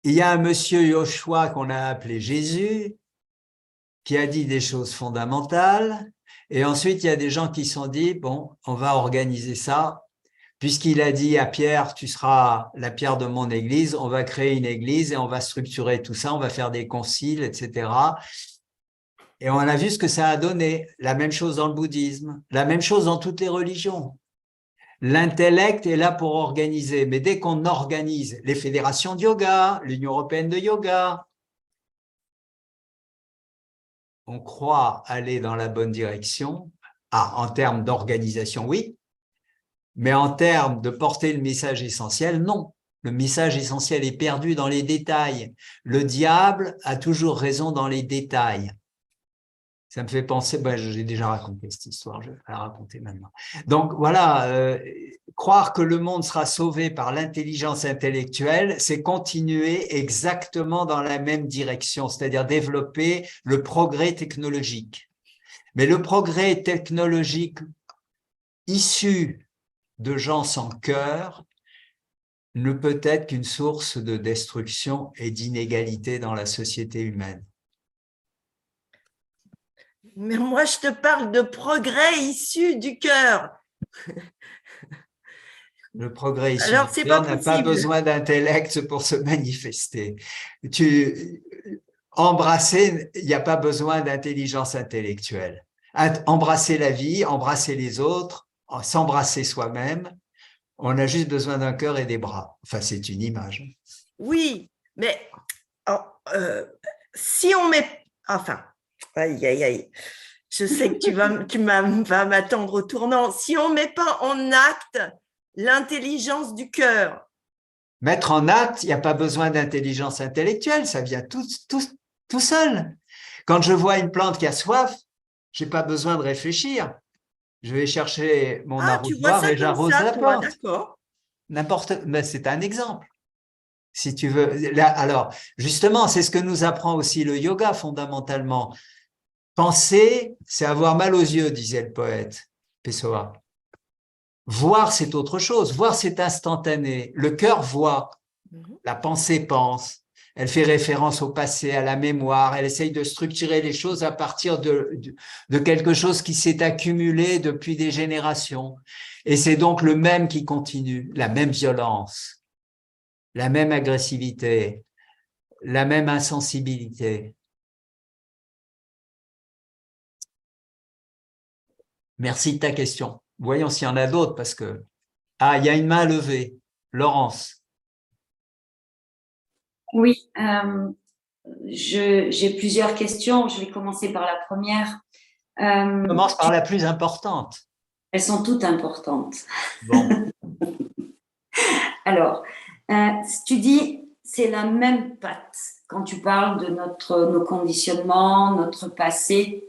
il y a un monsieur Yoshua qu'on a appelé Jésus, qui a dit des choses fondamentales, et ensuite il y a des gens qui se sont dit, bon, on va organiser ça, puisqu'il a dit à Pierre, tu seras la pierre de mon église, on va créer une église et on va structurer tout ça, on va faire des conciles, etc. Et on a vu ce que ça a donné. La même chose dans le bouddhisme, la même chose dans toutes les religions. L'intellect est là pour organiser, mais dès qu'on organise les fédérations de yoga, l'Union européenne de yoga, on croit aller dans la bonne direction. En termes d'organisation, oui, mais en termes de porter le message essentiel, non. Le message essentiel est perdu dans les détails. Le diable a toujours raison dans les détails. Ça me fait penser, j'ai déjà raconté cette histoire, je vais la raconter maintenant. Donc voilà, croire que le monde sera sauvé par l'intelligence intellectuelle, c'est continuer exactement dans la même direction, c'est-à-dire développer le progrès technologique. Mais le progrès technologique issu de gens sans cœur ne peut être qu'une source de destruction et d'inégalité dans la société humaine. Mais moi, je te parle de progrès issu du cœur. Le progrès issu Alors, du c'est cœur pas n'a pas possible. besoin d'intellect pour se manifester. Embrasser, il n'y a pas besoin d'intelligence intellectuelle. Embrasser la vie, embrasser les autres, s'embrasser soi-même, on a juste besoin d'un cœur et des bras. Enfin, c'est une image. Oui, mais si on met… Enfin, aïe, aïe, aïe. Je sais que tu vas m'attendre au tournant. Si on ne met pas en acte l'intelligence du cœur. Mettre en acte, il n'y a pas besoin d'intelligence intellectuelle, ça vient tout seul. Quand je vois une plante qui a soif, je n'ai pas besoin de réfléchir. Je vais chercher mon Tu vois arrosoir ça et comme j'arrose ça, la toi, plante. d'accord. Mais c'est un exemple. Si tu veux. Là, alors, justement, c'est ce que nous apprend aussi le yoga fondamentalement. Penser, c'est avoir mal aux yeux, disait le poète Pessoa. Voir, c'est autre chose. Voir, c'est instantané. Le cœur voit. La pensée pense. Elle fait référence au passé, à la mémoire. Elle essaye de structurer les choses à partir de quelque chose qui s'est accumulé depuis des générations. Et c'est donc le même qui continue, la même violence, la même agressivité, la même insensibilité. Merci de ta question. Voyons s'il y en a d'autres parce que… Ah, il y a une main levée. Laurence. Oui, j'ai plusieurs questions. Je vais commencer par la première. Commence par la plus importante. Elles sont toutes importantes. Bon. Alors, tu dis c'est la même patte quand tu parles de nos conditionnements, notre passé.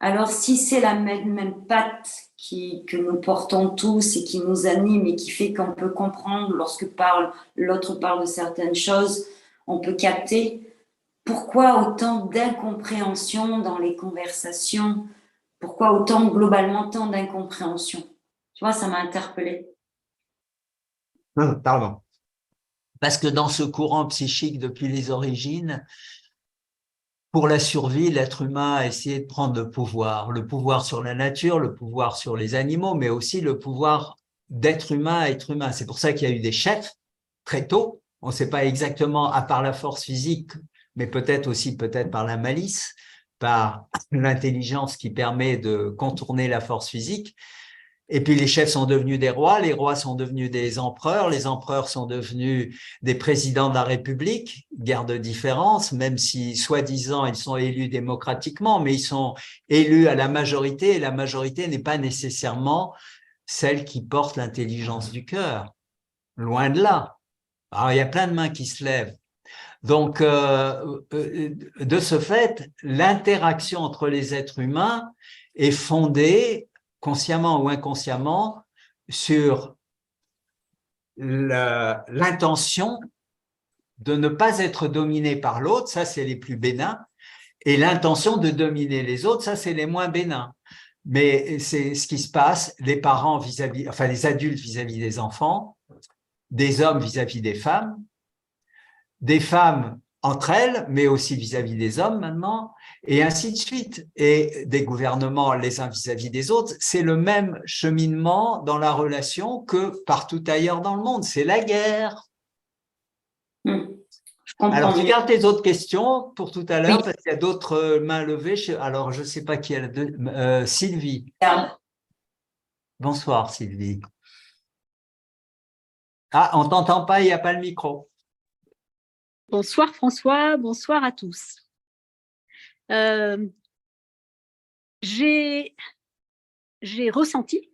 Alors, si c'est la même patte que nous portons tous et qui nous anime et qui fait qu'on peut comprendre lorsque l'autre parle de certaines choses, on peut capter. Pourquoi autant d'incompréhension dans les conversations? Pourquoi globalement tant d'incompréhension? Tu vois, ça m'a interpellée. Pardon. Parce que dans ce courant psychique depuis les origines, pour la survie, l'être humain a essayé de prendre le pouvoir sur la nature, le pouvoir sur les animaux, mais aussi le pouvoir d'être humain à être humain. C'est pour ça qu'il y a eu des chefs très tôt. On ne sait pas exactement, à part la force physique, mais peut-être aussi par la malice, par l'intelligence qui permet de contourner la force physique. Et puis les chefs sont devenus des rois, les rois sont devenus des empereurs, les empereurs sont devenus des présidents de la République, guerre de différence, même si soi-disant ils sont élus démocratiquement, mais ils sont élus à la majorité, et la majorité n'est pas nécessairement celle qui porte l'intelligence du cœur, loin de là. Alors il y a plein de mains qui se lèvent. Donc, de ce fait, l'interaction entre les êtres humains est fondée, consciemment ou inconsciemment, sur l'intention de ne pas être dominé par l'autre, ça c'est les plus bénins, et l'intention de dominer les autres, ça c'est les moins bénins. Mais c'est ce qui se passe, les parents les adultes vis-à-vis des enfants, des hommes vis-à-vis des femmes entre elles, mais aussi vis-à-vis des hommes maintenant, et ainsi de suite, et des gouvernements les uns vis-à-vis des autres. C'est le même cheminement dans la relation que partout ailleurs dans le monde. C'est la guerre. Alors, tu gardes tes autres questions pour tout à l'heure, oui. Parce qu'il y a d'autres mains levées. Alors, je ne sais pas qui est la deux. Sylvie. Bonsoir, Sylvie. Ah, on ne t'entend pas, il n'y a pas le micro. Bonsoir François, bonsoir à tous. J'ai ressenti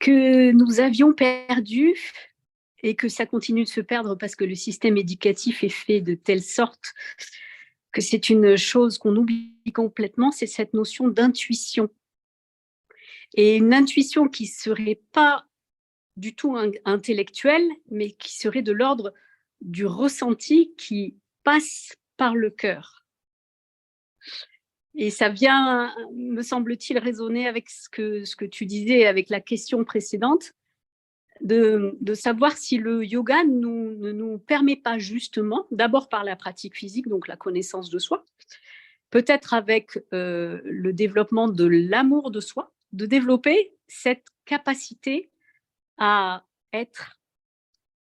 que nous avions perdu et que ça continue de se perdre parce que le système éducatif est fait de telle sorte que c'est une chose qu'on oublie complètement, c'est cette notion d'intuition. Et une intuition qui ne serait pas du tout intellectuelle, mais qui serait de l'ordre du ressenti qui passe par le cœur. Et ça vient, me semble-t-il, résonner avec ce que tu disais, avec la question précédente, de savoir si le yoga ne nous permet pas justement, d'abord par la pratique physique, donc la connaissance de soi, peut-être avec le développement de l'amour de soi, de développer cette capacité à être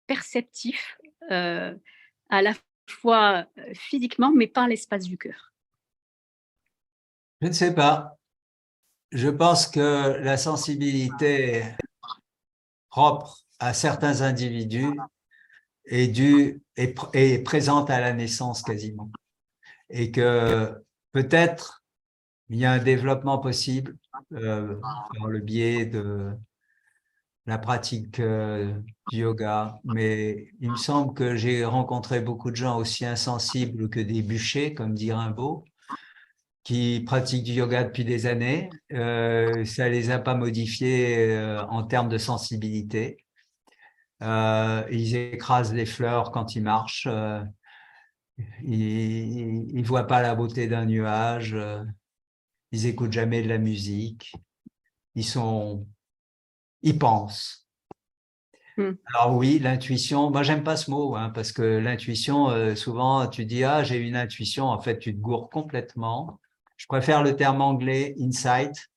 perceptif à la fois physiquement, mais par l'espace du cœur. Je ne sais pas. Je pense que la sensibilité propre à certains individus est présente à la naissance quasiment. Et que peut-être il y a un développement possible par le biais de la pratique du yoga, mais il me semble que j'ai rencontré beaucoup de gens aussi insensibles que des bûchers, comme dit Rimbaud, qui pratiquent du yoga depuis des années. Ça les a pas modifiés en termes de sensibilité. Ils écrasent les fleurs quand ils marchent. Ils voient pas la beauté d'un nuage. Ils écoutent jamais de la musique. Ils pensent. Alors oui, l'intuition, moi j'aime pas ce mot, hein, parce que l'intuition, souvent tu dis, ah j'ai une intuition, en fait tu te gourres complètement. Je préfère le terme anglais insight,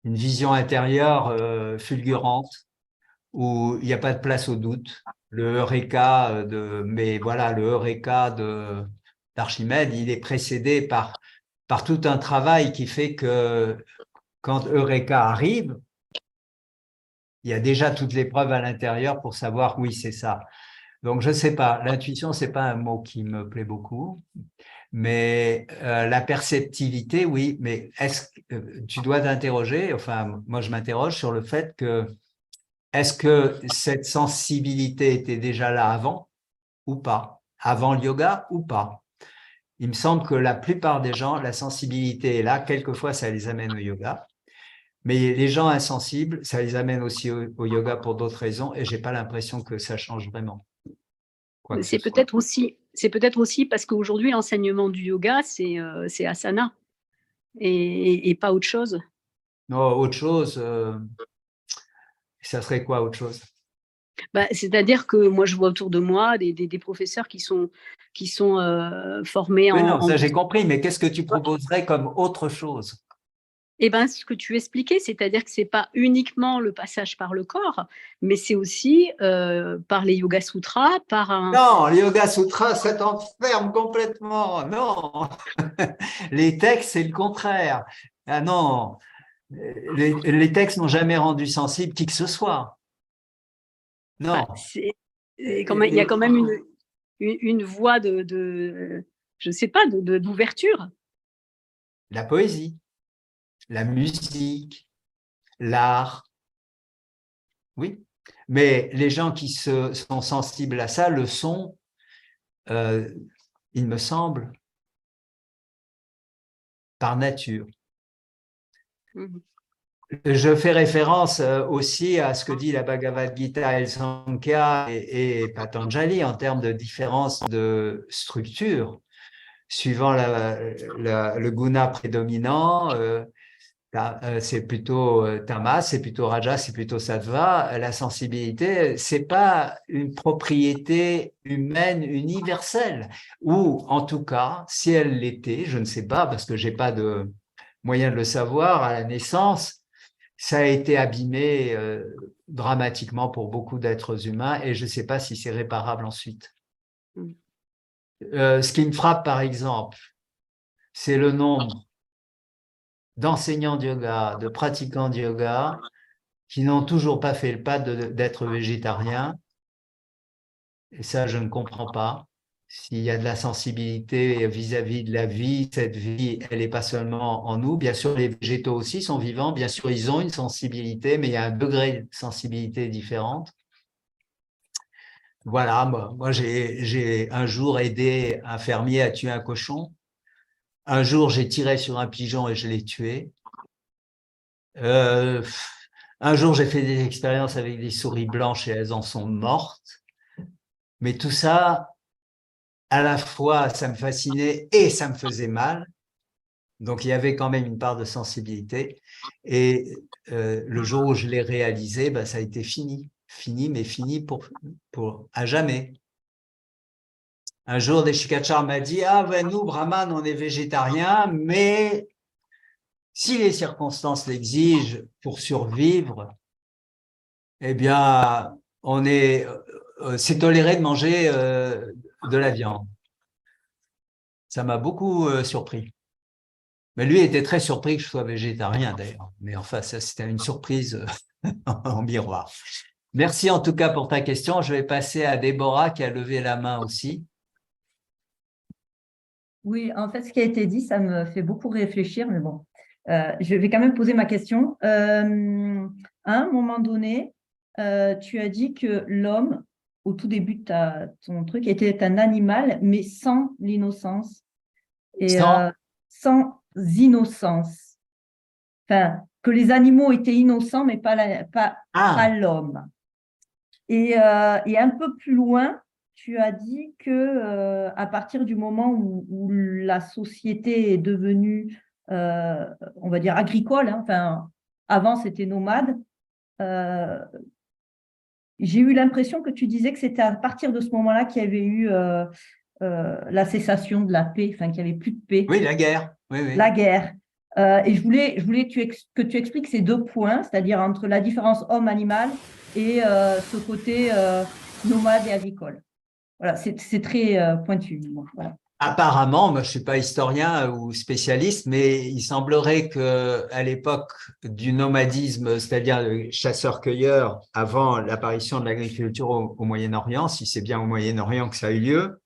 une vision intérieure fulgurante, où il n'y a pas de place au doute. Le Eureka mais voilà, le Eureka d'Archimède, il est précédé par tout un travail qui fait que quand Eureka arrive, il y a déjà toutes les preuves à l'intérieur pour savoir oui, c'est ça. Donc, je ne sais pas. L'intuition, c'est pas un mot qui me plaît beaucoup. Mais la perceptivité, oui. Mais est-ce que tu dois t'interroger, enfin, moi, je m'interroge sur le fait que est-ce que cette sensibilité était déjà là avant ou pas? Avant le yoga ou pas? Il me semble que la plupart des gens, la sensibilité est là. Quelquefois, ça les amène au yoga. Mais les gens insensibles, ça les amène aussi au yoga pour d'autres raisons, et j'ai pas l'impression que ça change vraiment. C'est peut-être aussi parce qu'aujourd'hui, l'enseignement du yoga, c'est asana et pas autre chose. Non, autre chose, ça serait quoi autre chose? C'est-à-dire que moi, je vois autour de moi des professeurs qui sont formés Oui, non, en ça j'ai compris, mais qu'est-ce que tu proposerais comme autre chose? Eh ben, ce que tu expliquais, c'est-à-dire que c'est pas uniquement le passage par le corps, mais c'est aussi par les Yoga Sutras, par un… Non, le Yoga Sutra, ça t'enferme complètement. Non, les textes, c'est le contraire. Ah non, les textes n'ont jamais rendu sensible qui que ce soit. Non. Il y a quand même une voie je sais pas, d'ouverture. La poésie, la musique, l'art, oui. Mais les gens qui sont sensibles à ça le sont, il me semble, par nature. Je fais référence aussi à ce que dit la Bhagavad Gita et le Sankhya et Patanjali en termes de différence de structure, suivant le guna prédominant. C'est plutôt tamas, c'est plutôt rajas, c'est plutôt sattva. La sensibilité, c'est pas une propriété humaine universelle, ou en tout cas, si elle l'était, je ne sais pas parce que j'ai pas de moyen de le savoir à la naissance, ça a été abîmé dramatiquement pour beaucoup d'êtres humains et je ne sais pas si c'est réparable ensuite. Ce qui me frappe par exemple, c'est le nombre d'enseignants de yoga, de pratiquants de yoga qui n'ont toujours pas fait le pas d'être végétariens. Et ça, je ne comprends pas. S'il y a de la sensibilité vis-à-vis de la vie, cette vie, elle n'est pas seulement en nous. Bien sûr, les végétaux aussi sont vivants. Bien sûr, ils ont une sensibilité, mais il y a un degré de sensibilité différente. Voilà, moi j'ai un jour aidé un fermier à tuer un cochon. Un jour, j'ai tiré sur un pigeon et je l'ai tué. Un jour, j'ai fait des expériences avec des souris blanches et elles en sont mortes. Mais tout ça, à la fois, ça me fascinait et ça me faisait mal. Donc, il y avait quand même une part de sensibilité. Et le jour où je l'ai réalisé, ben, ça a été fini. Fini, mais fini pour à jamais. Un jour, Deshikachar m'a dit « Ah, ben nous, Brahman, on est végétarien, mais si les circonstances l'exigent pour survivre, eh bien, c'est toléré de manger de la viande. » Ça m'a beaucoup surpris. Mais lui était très surpris que je sois végétarien d'ailleurs. Mais enfin, ça, c'était une surprise en miroir. Merci en tout cas pour ta question. Je vais passer à Déborah qui a levé la main aussi. Oui, en fait, ce qui a été dit, ça me fait beaucoup réfléchir, mais bon, je vais quand même poser ma question. À un moment donné, tu as dit que l'homme, au tout début de ton truc, était un animal, mais sans l'innocence. Et sans innocence. Enfin, que les animaux étaient innocents, mais pas l'homme. Et un peu plus loin, tu as dit que à partir du moment où la société est devenue, on va dire, agricole, hein, enfin, avant c'était nomade, j'ai eu l'impression que tu disais que c'était à partir de ce moment-là qu'il y avait eu la cessation de la paix, enfin qu'il n'y avait plus de paix. Oui, la guerre. Oui, oui. La guerre. Et je voulais que tu expliques ces deux points, c'est-à-dire entre la différence homme-animal et ce côté nomade et agricole. Voilà, c'est très pointu. Voilà. Apparemment, moi je ne suis pas historien ou spécialiste, mais il semblerait qu'à l'époque du nomadisme, c'est-à-dire chasseur-cueilleur, avant l'apparition de l'agriculture au Moyen-Orient, si c'est bien au Moyen-Orient que ça a eu lieu,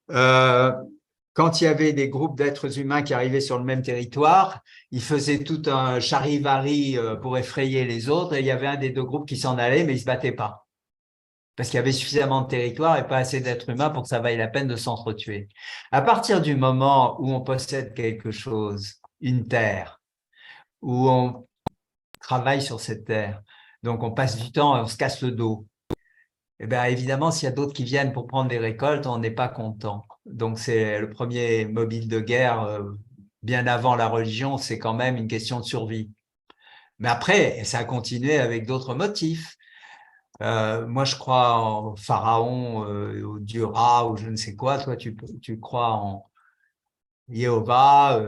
quand il y avait des groupes d'êtres humains qui arrivaient sur le même territoire, ils faisaient tout un charivari pour effrayer les autres, et il y avait un des deux groupes qui s'en allait, mais ils ne se battaient pas. Parce qu'il y avait suffisamment de territoire et pas assez d'êtres humains pour que ça vaille la peine de s'entretuer. À partir du moment où on possède quelque chose, une terre, où on travaille sur cette terre, donc on passe du temps et on se casse le dos, eh bien évidemment, s'il y a d'autres qui viennent pour prendre des récoltes, on n'est pas content. Donc c'est le premier mobile de guerre, bien avant la religion, c'est quand même une question de survie. Mais après, ça a continué avec d'autres motifs. Moi, je crois en Pharaon, au dieu Ra ou je ne sais quoi. Toi, tu crois en Jéhovah,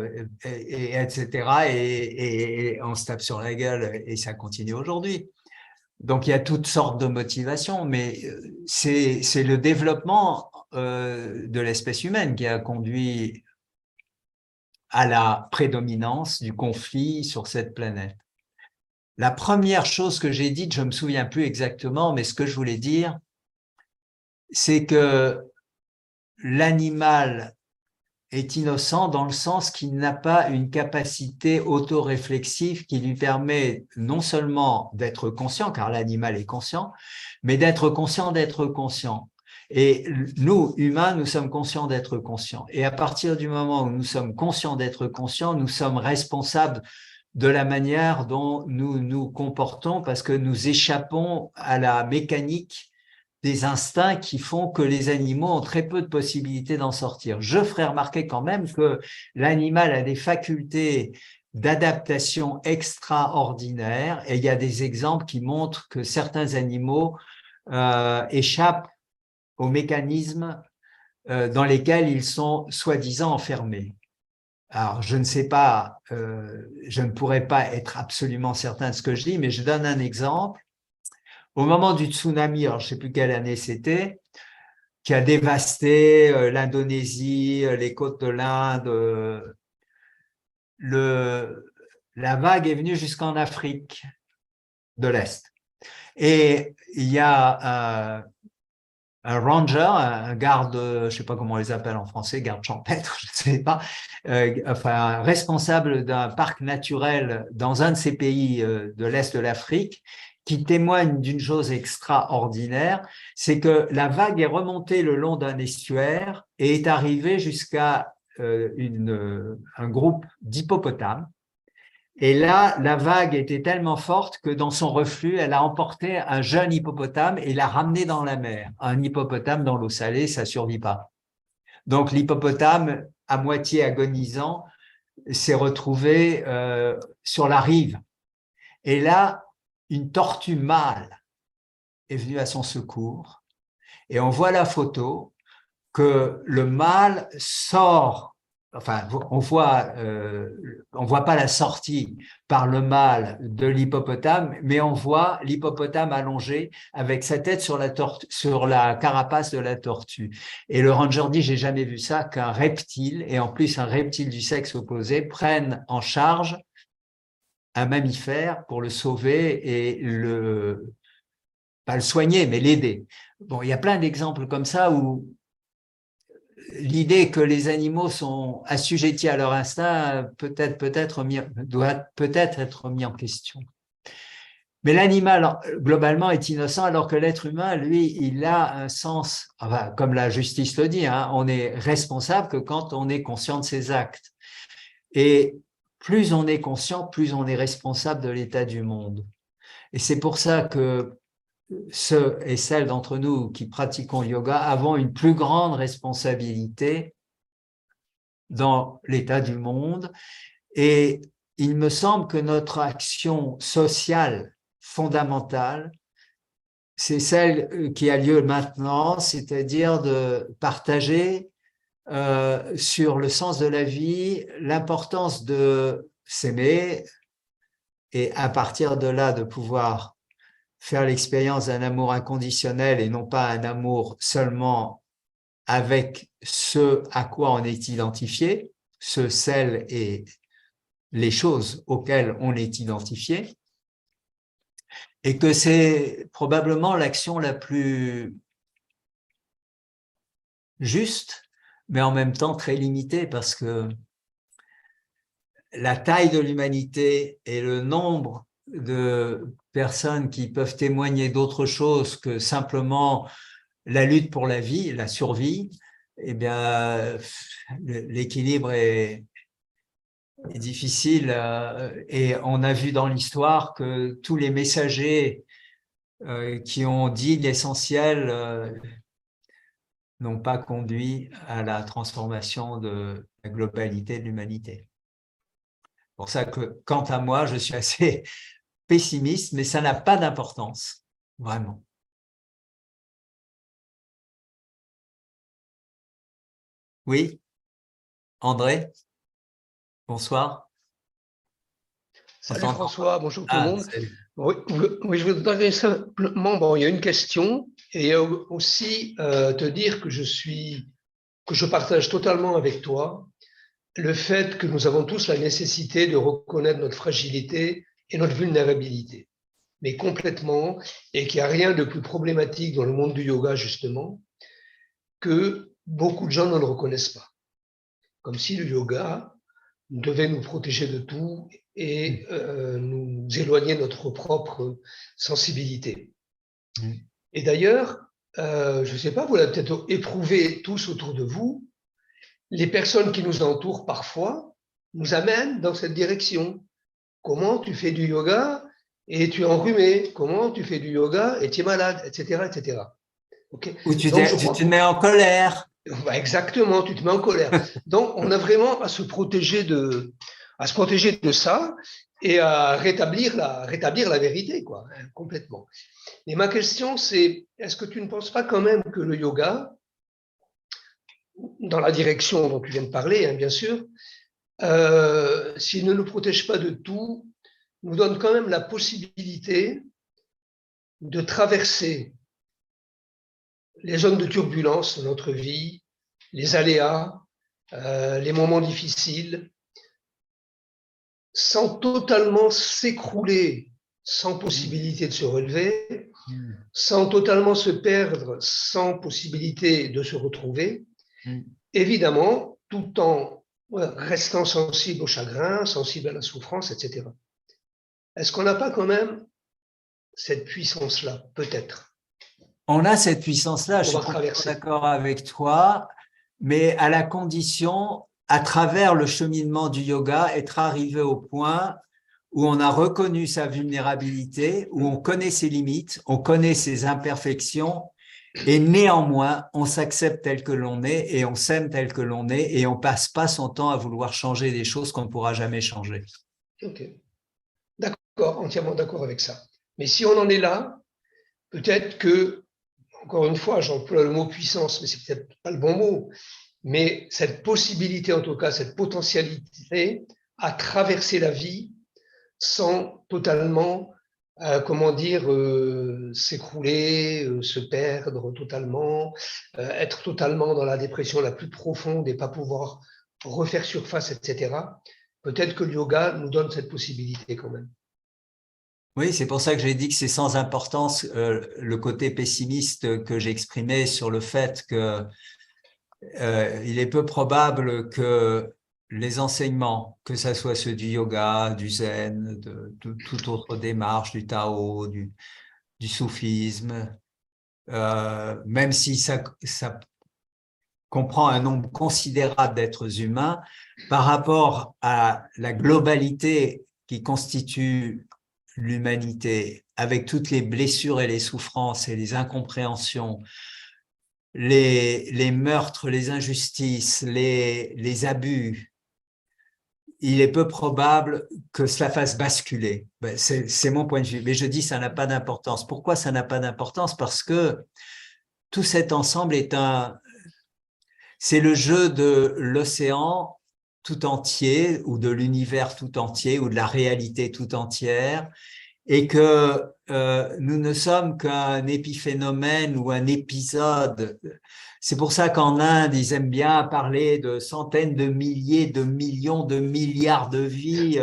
etc. Et on se tape sur la gueule et ça continue aujourd'hui. Donc, il y a toutes sortes de motivations, mais c'est le développement de l'espèce humaine qui a conduit à la prédominance du conflit sur cette planète. La première chose que j'ai dite, je ne me souviens plus exactement, mais ce que je voulais dire, c'est que l'animal est innocent dans le sens qu'il n'a pas une capacité autoréflexive qui lui permet non seulement d'être conscient, car l'animal est conscient, mais d'être conscient d'être conscient. Et nous, humains, nous sommes conscients d'être conscients. Et à partir du moment où nous sommes conscients d'être conscients, nous sommes responsables de la manière dont nous nous comportons parce que nous échappons à la mécanique des instincts qui font que les animaux ont très peu de possibilités d'en sortir. Je ferai remarquer quand même que l'animal a des facultés d'adaptation extraordinaires et il y a des exemples qui montrent que certains animaux échappent aux mécanismes dans lesquels ils sont soi-disant enfermés. Alors, je ne sais pas, je ne pourrais pas être absolument certain de ce que je dis, mais je donne un exemple. Au moment du tsunami, alors je ne sais plus quelle année c'était, qui a dévasté l'Indonésie, les côtes de l'Inde, la vague est venue jusqu'en Afrique de l'Est. Et il y a un ranger, un garde, je ne sais pas comment on les appelle en français, garde champêtre, je ne sais pas, enfin un responsable d'un parc naturel dans un de ces pays de l'Est de l'Afrique, qui témoigne d'une chose extraordinaire, c'est que la vague est remontée le long d'un estuaire et est arrivée jusqu'à un groupe d'hippopotames. Et là, la vague était tellement forte que dans son reflux, elle a emporté un jeune hippopotame et l'a ramené dans la mer. Un hippopotame dans l'eau salée, ça ne survit pas. Donc, l'hippopotame, à moitié agonisant, s'est retrouvé sur la rive. Et là, une tortue mâle est venue à son secours. Et on voit la photo que le mâle sort, enfin, on voit pas la sortie par le mâle de l'hippopotame, mais on voit l'hippopotame allongé avec sa tête sur la carapace de la tortue. Et le ranger dit, j'ai jamais vu ça, qu'un reptile, et en plus un reptile du sexe opposé, prenne en charge un mammifère pour le sauver et pas le soigner, mais l'aider. Bon, il y a plein d'exemples comme ça où l'idée que les animaux sont assujettis à leur instinct doit peut-être être mis en question. Mais l'animal, globalement, est innocent, alors que l'être humain, lui, il a un sens, enfin, comme la justice le dit, hein, on est responsable que quand on est conscient de ses actes. Et plus on est conscient, plus on est responsable de l'état du monde. Et c'est pour ça que ceux et celles d'entre nous qui pratiquons le yoga avons une plus grande responsabilité dans l'état du monde. Et il me semble que notre action sociale fondamentale, c'est celle qui a lieu maintenant, c'est-à-dire de partager sur le sens de la vie, l'importance de s'aimer et à partir de là de pouvoir faire l'expérience d'un amour inconditionnel et non pas un amour seulement avec ce à quoi on est identifié, celles et les choses auxquelles on est identifié, et que c'est probablement l'action la plus juste, mais en même temps très limitée, parce que la taille de l'humanité et le nombre de personnes qui peuvent témoigner d'autre chose que simplement la lutte pour la vie, la survie, eh bien, l'équilibre est difficile. Et on a vu dans l'histoire que tous les messagers qui ont dit l'essentiel n'ont pas conduit à la transformation de la globalité de l'humanité. C'est pour ça que, quant à moi, je suis assez pessimiste, mais ça n'a pas d'importance, vraiment. Oui, André, bonsoir. Salut François, bonjour tout le monde. Salut. Oui, je voudrais simplement, il y a une question et aussi te dire que je partage totalement avec toi le fait que nous avons tous la nécessité de reconnaître notre fragilité et notre vulnérabilité, mais complètement, et qu'il n'y a rien de plus problématique dans le monde du yoga, justement, que beaucoup de gens ne le reconnaissent pas. Comme si le yoga devait nous protéger de tout et nous éloigner de notre propre sensibilité. Et d'ailleurs, je ne sais pas, vous l'avez peut-être éprouvé tous autour de vous, les personnes qui nous entourent parfois nous amènent dans cette direction. Comment tu fais du yoga et tu es enrhumé? Comment tu fais du yoga et tu es malade, etc., etc. Okay. Ou tu te mets en colère. Exactement, tu te mets en colère. Donc, on a vraiment à se protéger de ça et à rétablir la vérité, quoi, complètement. Et ma question, c'est, est-ce que tu ne penses pas quand même que le yoga, dans la direction dont tu viens de parler, hein, bien sûr, s'il ne nous protège pas de tout, nous donne quand même la possibilité de traverser les zones de turbulence de notre vie, les aléas, les moments difficiles, sans totalement s'écrouler, sans possibilité de se relever, sans totalement se perdre, sans possibilité de se retrouver, évidemment, tout en restant sensible au chagrin, sensible à la souffrance, etc. Est-ce qu'on n'a pas quand même cette puissance-là, peut-être? On a cette puissance-là, je suis d'accord avec toi, mais à la condition, à travers le cheminement du yoga, être arrivé au point où on a reconnu sa vulnérabilité, où on connaît ses limites, on connaît ses imperfections Et néanmoins, on s'accepte tel que l'on est et on s'aime tel que l'on est et on passe pas son temps à vouloir changer des choses qu'on ne pourra jamais changer. Ok, d'accord, entièrement d'accord avec ça. Mais si on en est là, peut-être que, encore une fois, j'emploie le mot puissance, mais c'est peut-être pas le bon mot, mais cette possibilité, en tout cas, cette potentialité à traverser la vie sans totalement, comment dire, s'écrouler, se perdre totalement, être totalement dans la dépression la plus profonde et pas pouvoir refaire surface, etc. Peut-être que le yoga nous donne cette possibilité quand même. Oui, c'est pour ça que j'ai dit que c'est sans importance le côté pessimiste que j'exprimais sur le fait que il est peu probable que les enseignements, que ce soit ceux du yoga, du zen, de toute autre démarche, du Tao, du soufisme, même si ça comprend un nombre considérable d'êtres humains, par rapport à la globalité qui constitue l'humanité, avec toutes les blessures et les souffrances et les incompréhensions, les meurtres, les injustices, les abus, il est peu probable que cela fasse basculer. C'est mon point de vue. Mais je dis ça n'a pas d'importance. Pourquoi ça n'a pas d'importance? Parce que tout cet ensemble c'est le jeu de l'océan tout entier ou de l'univers tout entier ou de la réalité tout entière et que nous ne sommes qu'un épiphénomène ou un épisode. C'est pour ça qu'en Inde, ils aiment bien parler de centaines de milliers, de millions, de milliards de vies,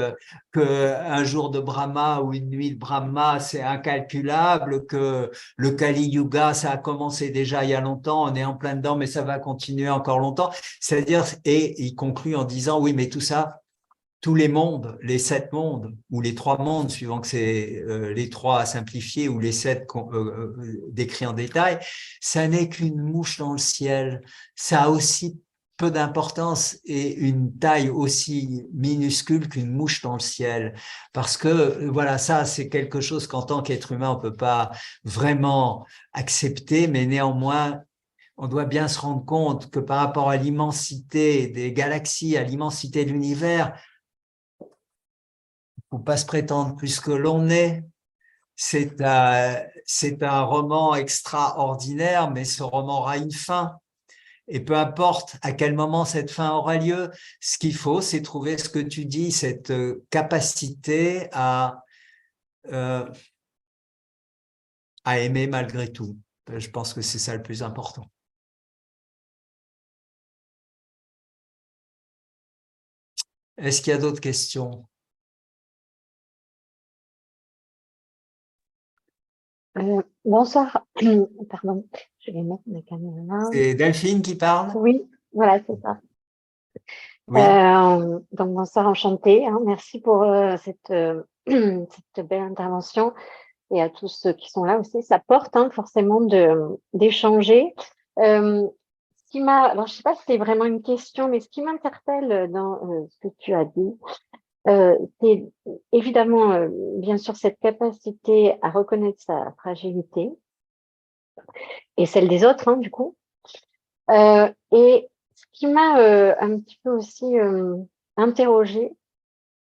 qu'un jour de Brahma ou une nuit de Brahma, c'est incalculable, que le Kali Yuga, ça a commencé déjà il y a longtemps, on est en plein dedans, mais ça va continuer encore longtemps. C'est-à-dire, et il conclut en disant, oui, mais tout ça, tous les mondes, les 7 mondes, ou les 3 mondes, suivant que c'est les 3 à simplifier, ou les 7 décrits en détail, ça n'est qu'une mouche dans le ciel. Ça a aussi peu d'importance et une taille aussi minuscule qu'une mouche dans le ciel. Parce que, voilà, ça, c'est quelque chose qu'en tant qu'être humain, on peut pas vraiment accepter, mais néanmoins, on doit bien se rendre compte que par rapport à l'immensité des galaxies, à l'immensité de l'univers, faut pas se prétendre plus que l'on est. C'est un roman extraordinaire, mais ce roman aura une fin. Et peu importe à quel moment cette fin aura lieu, ce qu'il faut, c'est trouver ce que tu dis, cette capacité euh, à aimer malgré tout. Je pense que c'est ça le plus important. Est-ce qu'il y a d'autres questions? Bonsoir, pardon, je vais mettre ma caméra. C'est Delphine qui parle? Oui, voilà, c'est ça. Oui. Donc bonsoir, enchantée. Merci pour cette belle intervention et à tous ceux qui sont là aussi. Ça porte forcément d'échanger. Ce qui alors je sais pas si c'est vraiment une question, mais ce qui m'interpelle dans ce que tu as dit, c'est évidemment, bien sûr, cette capacité à reconnaître sa fragilité et celle des autres, du coup. Et ce qui m'a un petit peu aussi interrogée,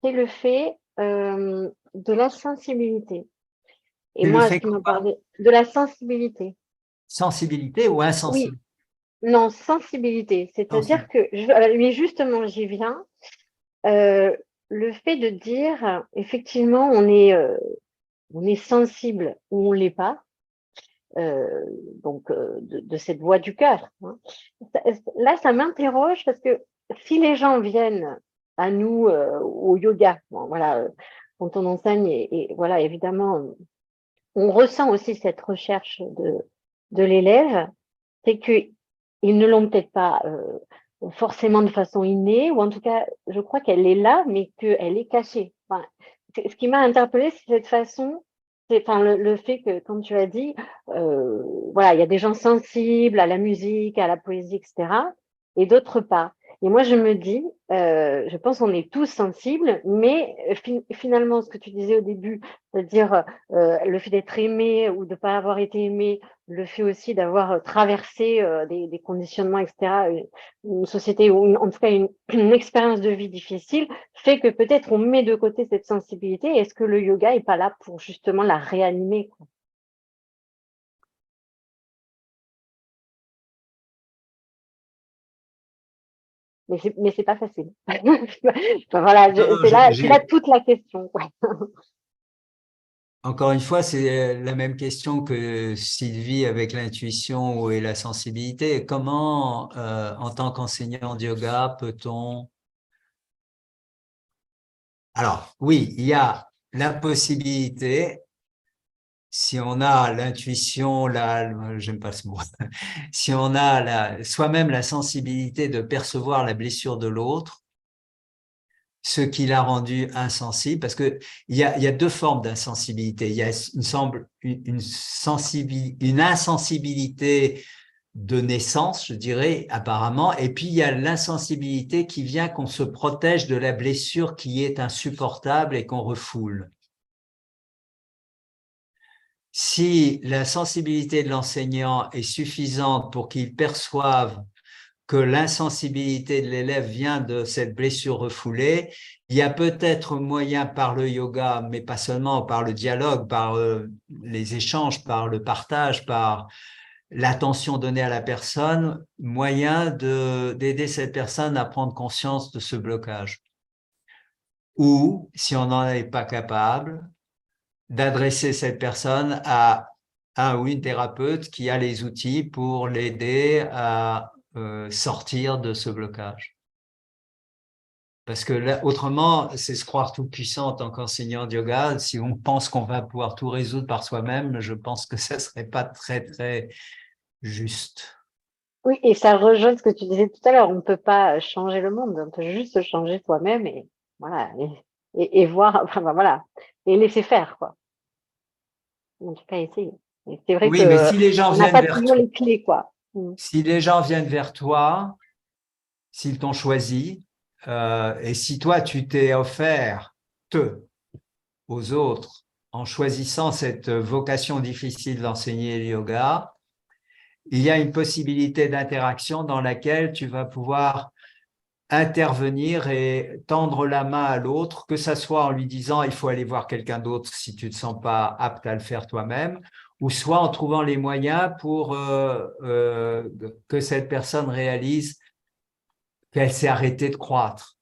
c'est le fait de la sensibilité. Et moi, ce qui m'a parlé de la sensibilité. Sensibilité ou Oui, insensibilité? non, sensibilité. C'est-à-dire que, mais justement, j'y viens. Le fait de dire, effectivement, on est sensible ou on l'est pas. Donc de cette voix du cœur. Là, ça m'interroge parce que si les gens viennent à nous au yoga, voilà, quand on enseigne et voilà, évidemment, on ressent aussi cette recherche de l'élève, c'est qu'ils ne l'ont peut-être pas forcément de façon innée, ou en tout cas, je crois qu'elle est là, mais qu'elle est cachée. Enfin, ce qui m'a interpellée, c'est cette façon. Le fait que, comme tu as dit, voilà, il y a des gens sensibles à la musique, à la poésie, etc., et d'autres pas. Et moi, je me dis, je pense qu'on est tous sensibles, mais finalement, ce que tu disais au début, c'est-à-dire le fait d'être aimé ou de ne pas avoir été aimé, le fait aussi d'avoir traversé des conditionnements, etc., une société ou en tout cas une expérience de vie difficile, fait que peut-être on met de côté cette sensibilité. Est-ce que le yoga n'est pas là pour justement la réanimer, quoi? Mais c'est pas facile. Enfin, voilà, Non, c'est là toute la question, quoi. encore une fois, c'est la même question que Sylvie avec l'intuition et la sensibilité. Comment, en tant qu'enseignant de yoga, peut-on… Alors, oui, il y a la possibilité, si on a l'intuition, j'aime pas ce mot, si on a soi-même la sensibilité de percevoir la blessure de l'autre, ce qui l'a rendu insensible, parce que il y a deux formes d'insensibilité. Il y a une insensibilité de naissance, je dirais, apparemment, et puis il y a l'insensibilité qui vient qu'on se protège de la blessure qui est insupportable et qu'on refoule. Si la sensibilité de l'enseignant est suffisante pour qu'il perçoive que l'insensibilité de l'élève vient de cette blessure refoulée, il y a peut-être moyen par le yoga, mais pas seulement, par le dialogue, par les échanges, par le partage, par l'attention donnée à la personne, moyen d'aider cette personne à prendre conscience de ce blocage. Ou, si on n'en est pas capable, d'adresser cette personne à un ou une thérapeute qui a les outils pour l'aider à sortir de ce blocage. Parce que là, autrement, c'est se croire tout puissant en tant qu'enseignant de yoga. Si on pense qu'on va pouvoir tout résoudre par soi-même, je pense que ça serait pas très, très juste. Oui, et ça rejoint ce que tu disais tout à l'heure. On ne peut pas changer le monde, on peut juste changer soi-même et voilà, et voir, enfin voilà, et laisser faire, quoi. En tout cas, essayer. Et c'est vrai Oui, mais que si les gens on n'a viennent pas vers toujours toi, les clés, quoi. si les gens viennent vers toi, s'ils t'ont choisi, et si toi, tu t'es offert aux autres en choisissant cette vocation difficile d'enseigner le yoga, il y a une possibilité d'interaction dans laquelle tu vas pouvoir intervenir et tendre la main à l'autre, que ça soit en lui disant il faut aller voir quelqu'un d'autre si tu ne te sens pas apte à le faire toi-même, ou soit en trouvant les moyens pour que cette personne réalise qu'elle s'est arrêtée de croître.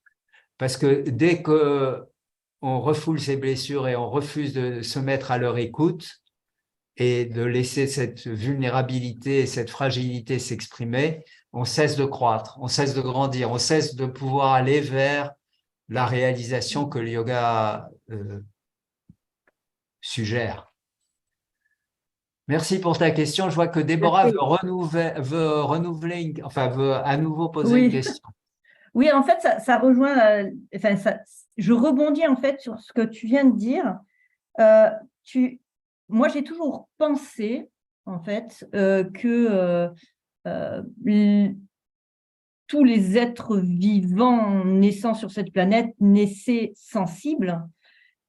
Parce que dès que on refoule ses blessures et on refuse de se mettre à leur écoute et de laisser cette vulnérabilité et cette fragilité s'exprimer, on cesse de croître, on cesse de grandir, on cesse de pouvoir aller vers la réalisation que le yoga suggère. Merci pour ta question. Je vois que Déborah veut renouveler, veut à nouveau poser une question. Oui, en fait, ça rejoint, je rebondis en fait sur ce que tu viens de dire. Moi, j'ai toujours pensé, en fait, que tous les êtres vivants naissant sur cette planète naissaient sensibles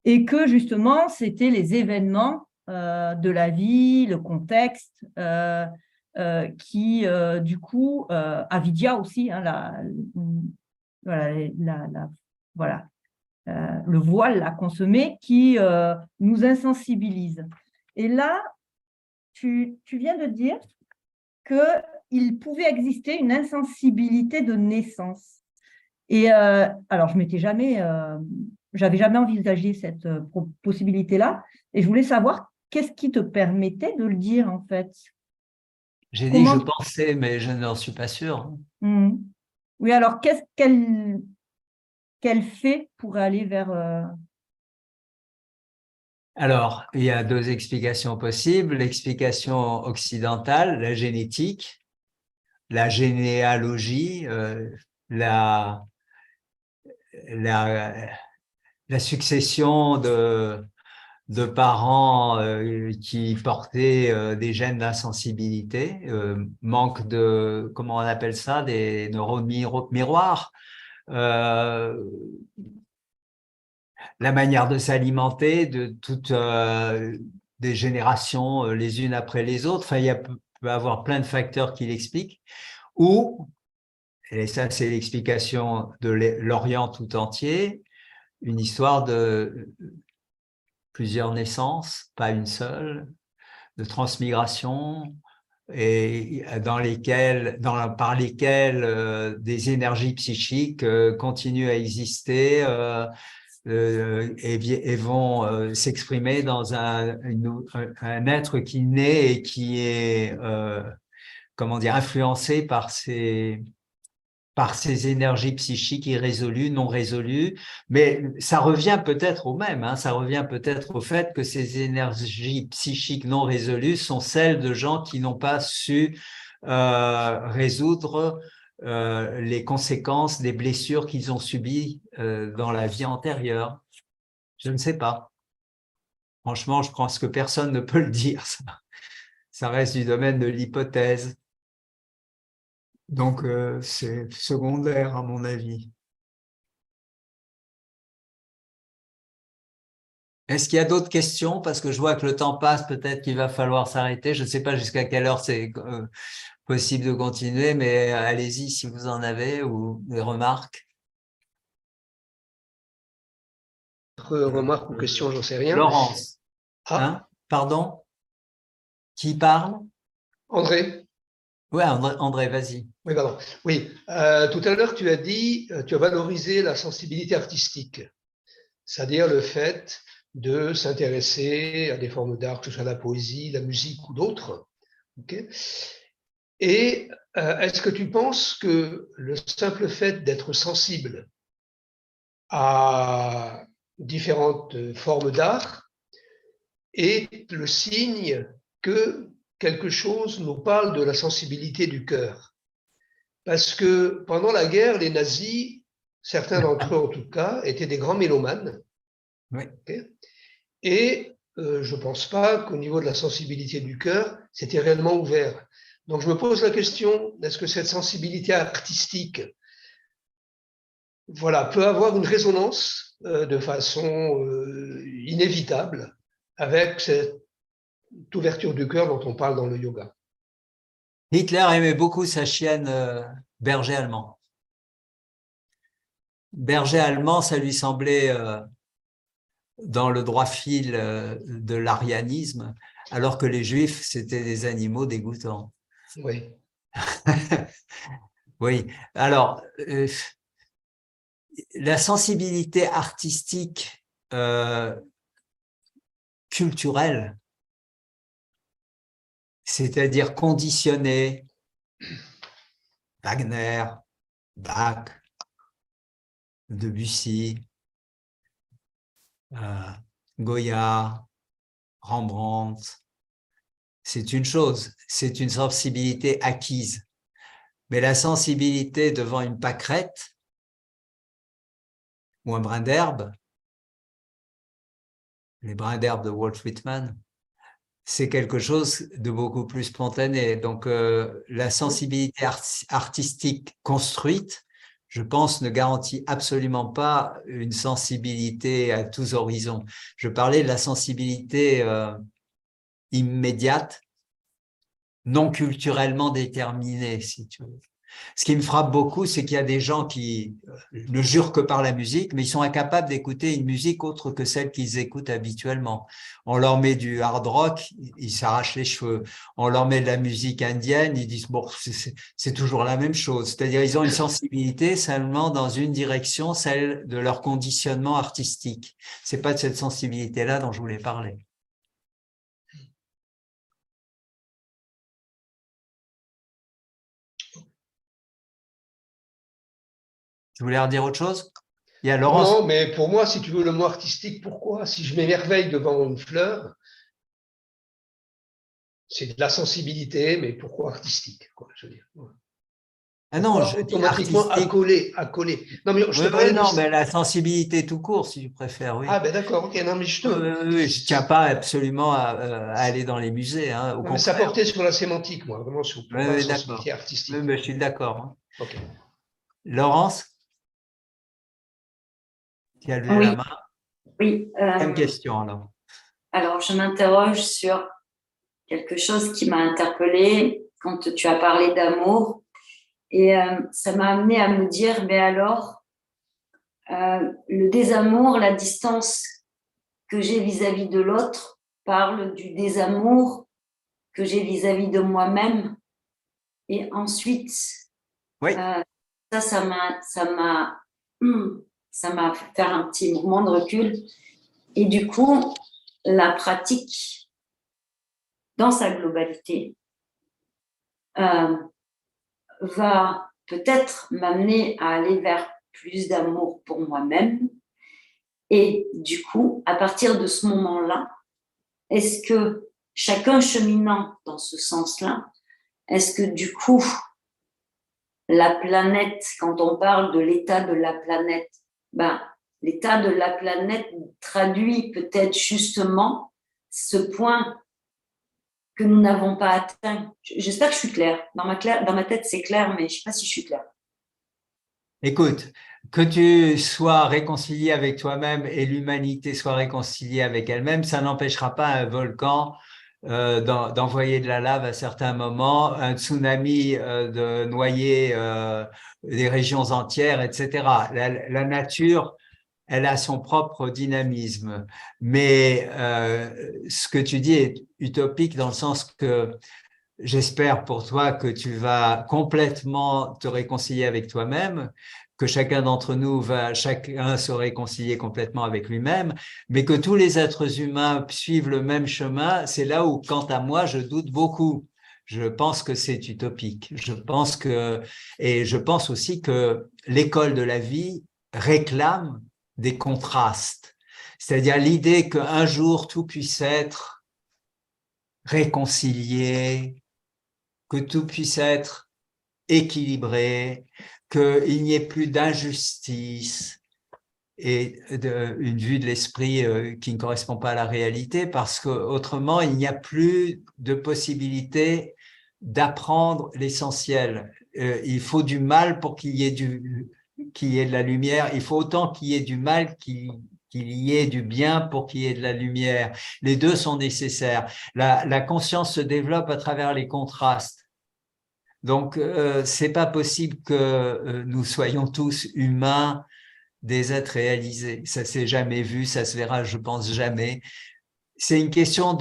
et que justement, c'était les événements de la vie, le contexte, qui, du coup, avidya aussi, hein, voilà, le voile à consommer qui nous insensibilise. Et là, tu viens de dire qu'il pouvait exister une insensibilité de naissance. Et alors, j'avais jamais envisagé cette possibilité-là. Et je voulais savoir qu'est-ce qui te permettait de le dire, en fait. J'ai dit je pensais, mais je n'en suis pas sûr. Oui, alors qu'est-ce qu'elle fait pour aller vers… Alors, il y a deux explications possibles. L'explication occidentale, la génétique, la généalogie, la succession de parents qui portaient des gènes d'insensibilité, manque de, comment on appelle ça, des neurones miroirs, la manière de s'alimenter de toutes des générations les unes après les autres. Enfin, peut avoir plein de facteurs qui l'expliquent. Ou, et ça c'est l'explication de l'Orient tout entier, une histoire de plusieurs naissances, pas une seule, de transmigration, et par lesquelles des énergies psychiques continuent à exister et vont s'exprimer dans un être qui naît et qui est comment dire, influencé par ces énergies psychiques irrésolues, non résolues, mais ça revient peut-être au même, hein, ça revient peut-être au fait que ces énergies psychiques non résolues sont celles de gens qui n'ont pas su résoudre les conséquences des blessures qu'ils ont subies dans la vie antérieure. Je ne sais pas. Franchement, je pense que personne ne peut le dire. Ça reste du domaine de l'hypothèse. Donc, c'est secondaire à mon avis. Est-ce qu'il y a d'autres questions? Parce que je vois que le temps passe, peut-être qu'il va falloir s'arrêter. Je ne sais pas jusqu'à quelle heure c'est possible de continuer, mais allez-y si vous en avez ou des remarques. Remarques ou questions, j'en sais rien. Laurence. Ah. Hein? Pardon? Qui parle? André. Oui, André, vas-y. Oui, pardon. Oui, tout à l'heure, tu as dit, tu as valorisé la sensibilité artistique, c'est-à-dire le fait de s'intéresser à des formes d'art, que ce soit la poésie, la musique ou d'autres. Okay. Et est-ce que tu penses que le simple fait d'être sensible à différentes formes d'art est le signe que quelque chose nous parle de la sensibilité du cœur? Parce que pendant la guerre, les nazis, certains d'entre eux en tout cas, étaient des grands mélomanes. Oui. Okay, et je ne pense pas qu'au niveau de la sensibilité du cœur, c'était réellement ouvert. Donc je me pose la question, est-ce que cette sensibilité artistique peut avoir une résonance de façon inévitable avec cette ouverture du cœur dont on parle dans le yoga? Hitler aimait beaucoup sa chienne berger allemand. Berger allemand, ça lui semblait dans le droit fil de l'arianisme, alors que les juifs, c'était des animaux dégoûtants. Oui. Oui. Alors, la sensibilité artistique culturelle, c'est-à-dire conditionnée, Wagner, Bach, Debussy, Goya, Rembrandt, c'est une chose, c'est une sensibilité acquise. Mais la sensibilité devant une pâquerette ou un brin d'herbe, les brins d'herbe de Walt Whitman, c'est quelque chose de beaucoup plus spontané. Donc, la sensibilité artistique construite, je pense, ne garantit absolument pas une sensibilité à tous horizons. Je parlais de la sensibilité immédiate, non culturellement déterminée, si tu veux. Ce qui me frappe beaucoup, c'est qu'il y a des gens qui ne jurent que par la musique, mais ils sont incapables d'écouter une musique autre que celle qu'ils écoutent habituellement. On leur met du hard rock, ils s'arrachent les cheveux. On leur met de la musique indienne, ils disent bon, c'est toujours la même chose. C'est-à-dire ils ont une sensibilité seulement dans une direction, celle de leur conditionnement artistique. C'est pas de cette sensibilité-là dont je voulais parler. Tu voulais redire autre chose? Il y a Laurence. Non, mais pour moi, si tu veux le mot artistique, pourquoi? Si je m'émerveille devant une fleur, c'est de la sensibilité, mais pourquoi artistique, quoi, je veux dire. Ah non, Pas je dis automatiquement artistique. à coller. Non, mais je Oui, te parlais de non, mais la sensibilité tout court, si tu préfères, oui. Ah, ben d'accord, ok. Non, mais Oui, oui, je ne tiens pas absolument à aller dans les musées, hein, au Non, mais ça contraire. portait sur la sémantique, moi, vraiment, Oui, pas la oui, sensibilité d'accord. artistique. Oui, mais je suis d'accord, hein. Ok. Laurence, qui a levé la Oui, main. oui. Même question, alors. Alors, je m'interroge sur quelque chose qui m'a interpellée quand tu as parlé d'amour. Et ça m'a amené à me dire, mais alors, le désamour, la distance que j'ai vis-à-vis de l'autre parle du désamour que j'ai vis-à-vis de moi-même. Et ensuite, Oui. ça m'a fait faire un petit mouvement de recul. Et du coup, la pratique dans sa globalité va peut-être m'amener à aller vers plus d'amour pour moi-même. Et du coup, à partir de ce moment-là, est-ce que chacun cheminant dans ce sens-là, est-ce que du coup, la planète, quand on parle de l'état de la planète, ben, l'état de la planète traduit peut-être justement ce point que nous n'avons pas atteint. J'espère que je suis claire. Dans ma tête, c'est clair, mais je ne sais pas si je suis claire. Écoute, que tu sois réconcilié avec toi-même et l'humanité soit réconciliée avec elle-même, ça n'empêchera pas un volcan d'envoyer de la lave à certains moments, un tsunami de noyer des régions entières, etc. La nature, elle a son propre dynamisme. Mais ce que tu dis est utopique dans le sens que j'espère pour toi que tu vas complètement te réconcilier avec toi-même, que chacun d'entre nous va chacun se réconcilier complètement avec lui-même, mais que tous les êtres humains suivent le même chemin. C'est là où, quant à moi, je doute beaucoup. Je pense que c'est utopique. Et je pense aussi que l'école de la vie réclame des contrastes. C'est-à-dire l'idée qu'un jour tout puisse être réconcilié, que tout puisse être équilibré, qu'il n'y ait plus d'injustice et une vue de l'esprit qui ne correspond pas à la réalité, parce qu'autrement, il n'y a plus de possibilité d'apprendre l'essentiel. Il faut du mal pour qu'il y ait de la lumière. Il faut autant qu'il y ait du mal qu'il y ait du bien pour qu'il y ait de la lumière. Les deux sont nécessaires. La conscience se développe à travers les contrastes. Donc, c'est pas possible que nous soyons tous humains, des êtres réalisés. Ça s'est jamais vu, ça se verra, je pense, jamais. C'est une question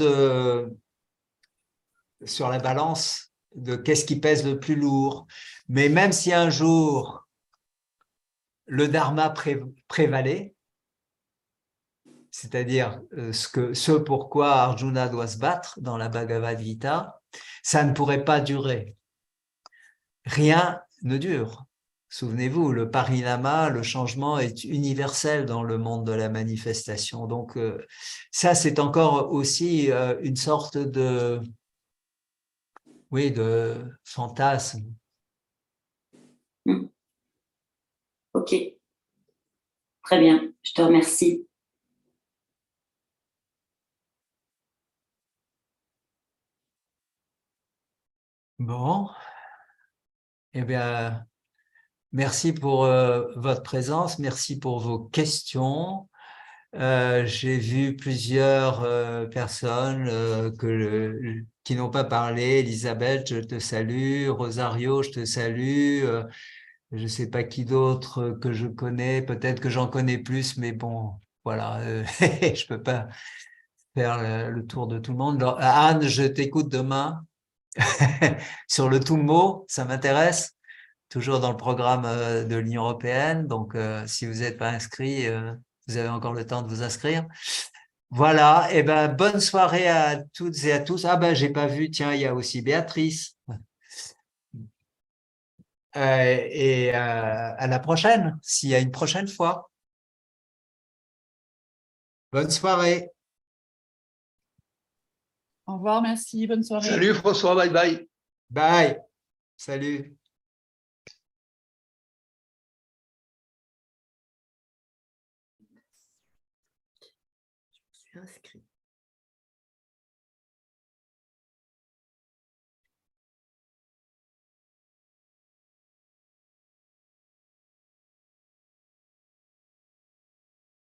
sur la balance de qu'est-ce qui pèse le plus lourd. Mais même si un jour le dharma prévalait, c'est-à-dire ce pourquoi Arjuna doit se battre dans la Bhagavad Gita, ça ne pourrait pas durer. Rien ne dure. Souvenez-vous, le parinama, le changement est universel dans le monde de la manifestation. Donc, ça, c'est encore aussi une sorte de fantasme. Ok, très bien, je te remercie. Bon, eh bien, merci pour votre présence, merci pour vos questions. J'ai vu plusieurs personnes qui n'ont pas parlé. Elisabeth, je te salue. Rosario, je te salue. Je ne sais pas qui d'autre que je connais. Peut-être que j'en connais plus, mais bon, voilà. Je peux pas faire le tour de tout le monde. Alors, Anne, je t'écoute demain sur le Tummo. Ça m'intéresse. Toujours dans le programme de l'Union européenne. Donc, si vous n'êtes pas inscrit, vous avez encore le temps de vous inscrire. Voilà, et ben bonne soirée à toutes et à tous. Ah ben j'ai pas vu, tiens, il y a aussi Béatrice. Et à la prochaine, s'il y a une prochaine fois. Bonne soirée. Au revoir, merci, bonne soirée. Salut François, bye bye. Bye. Salut. inscrit.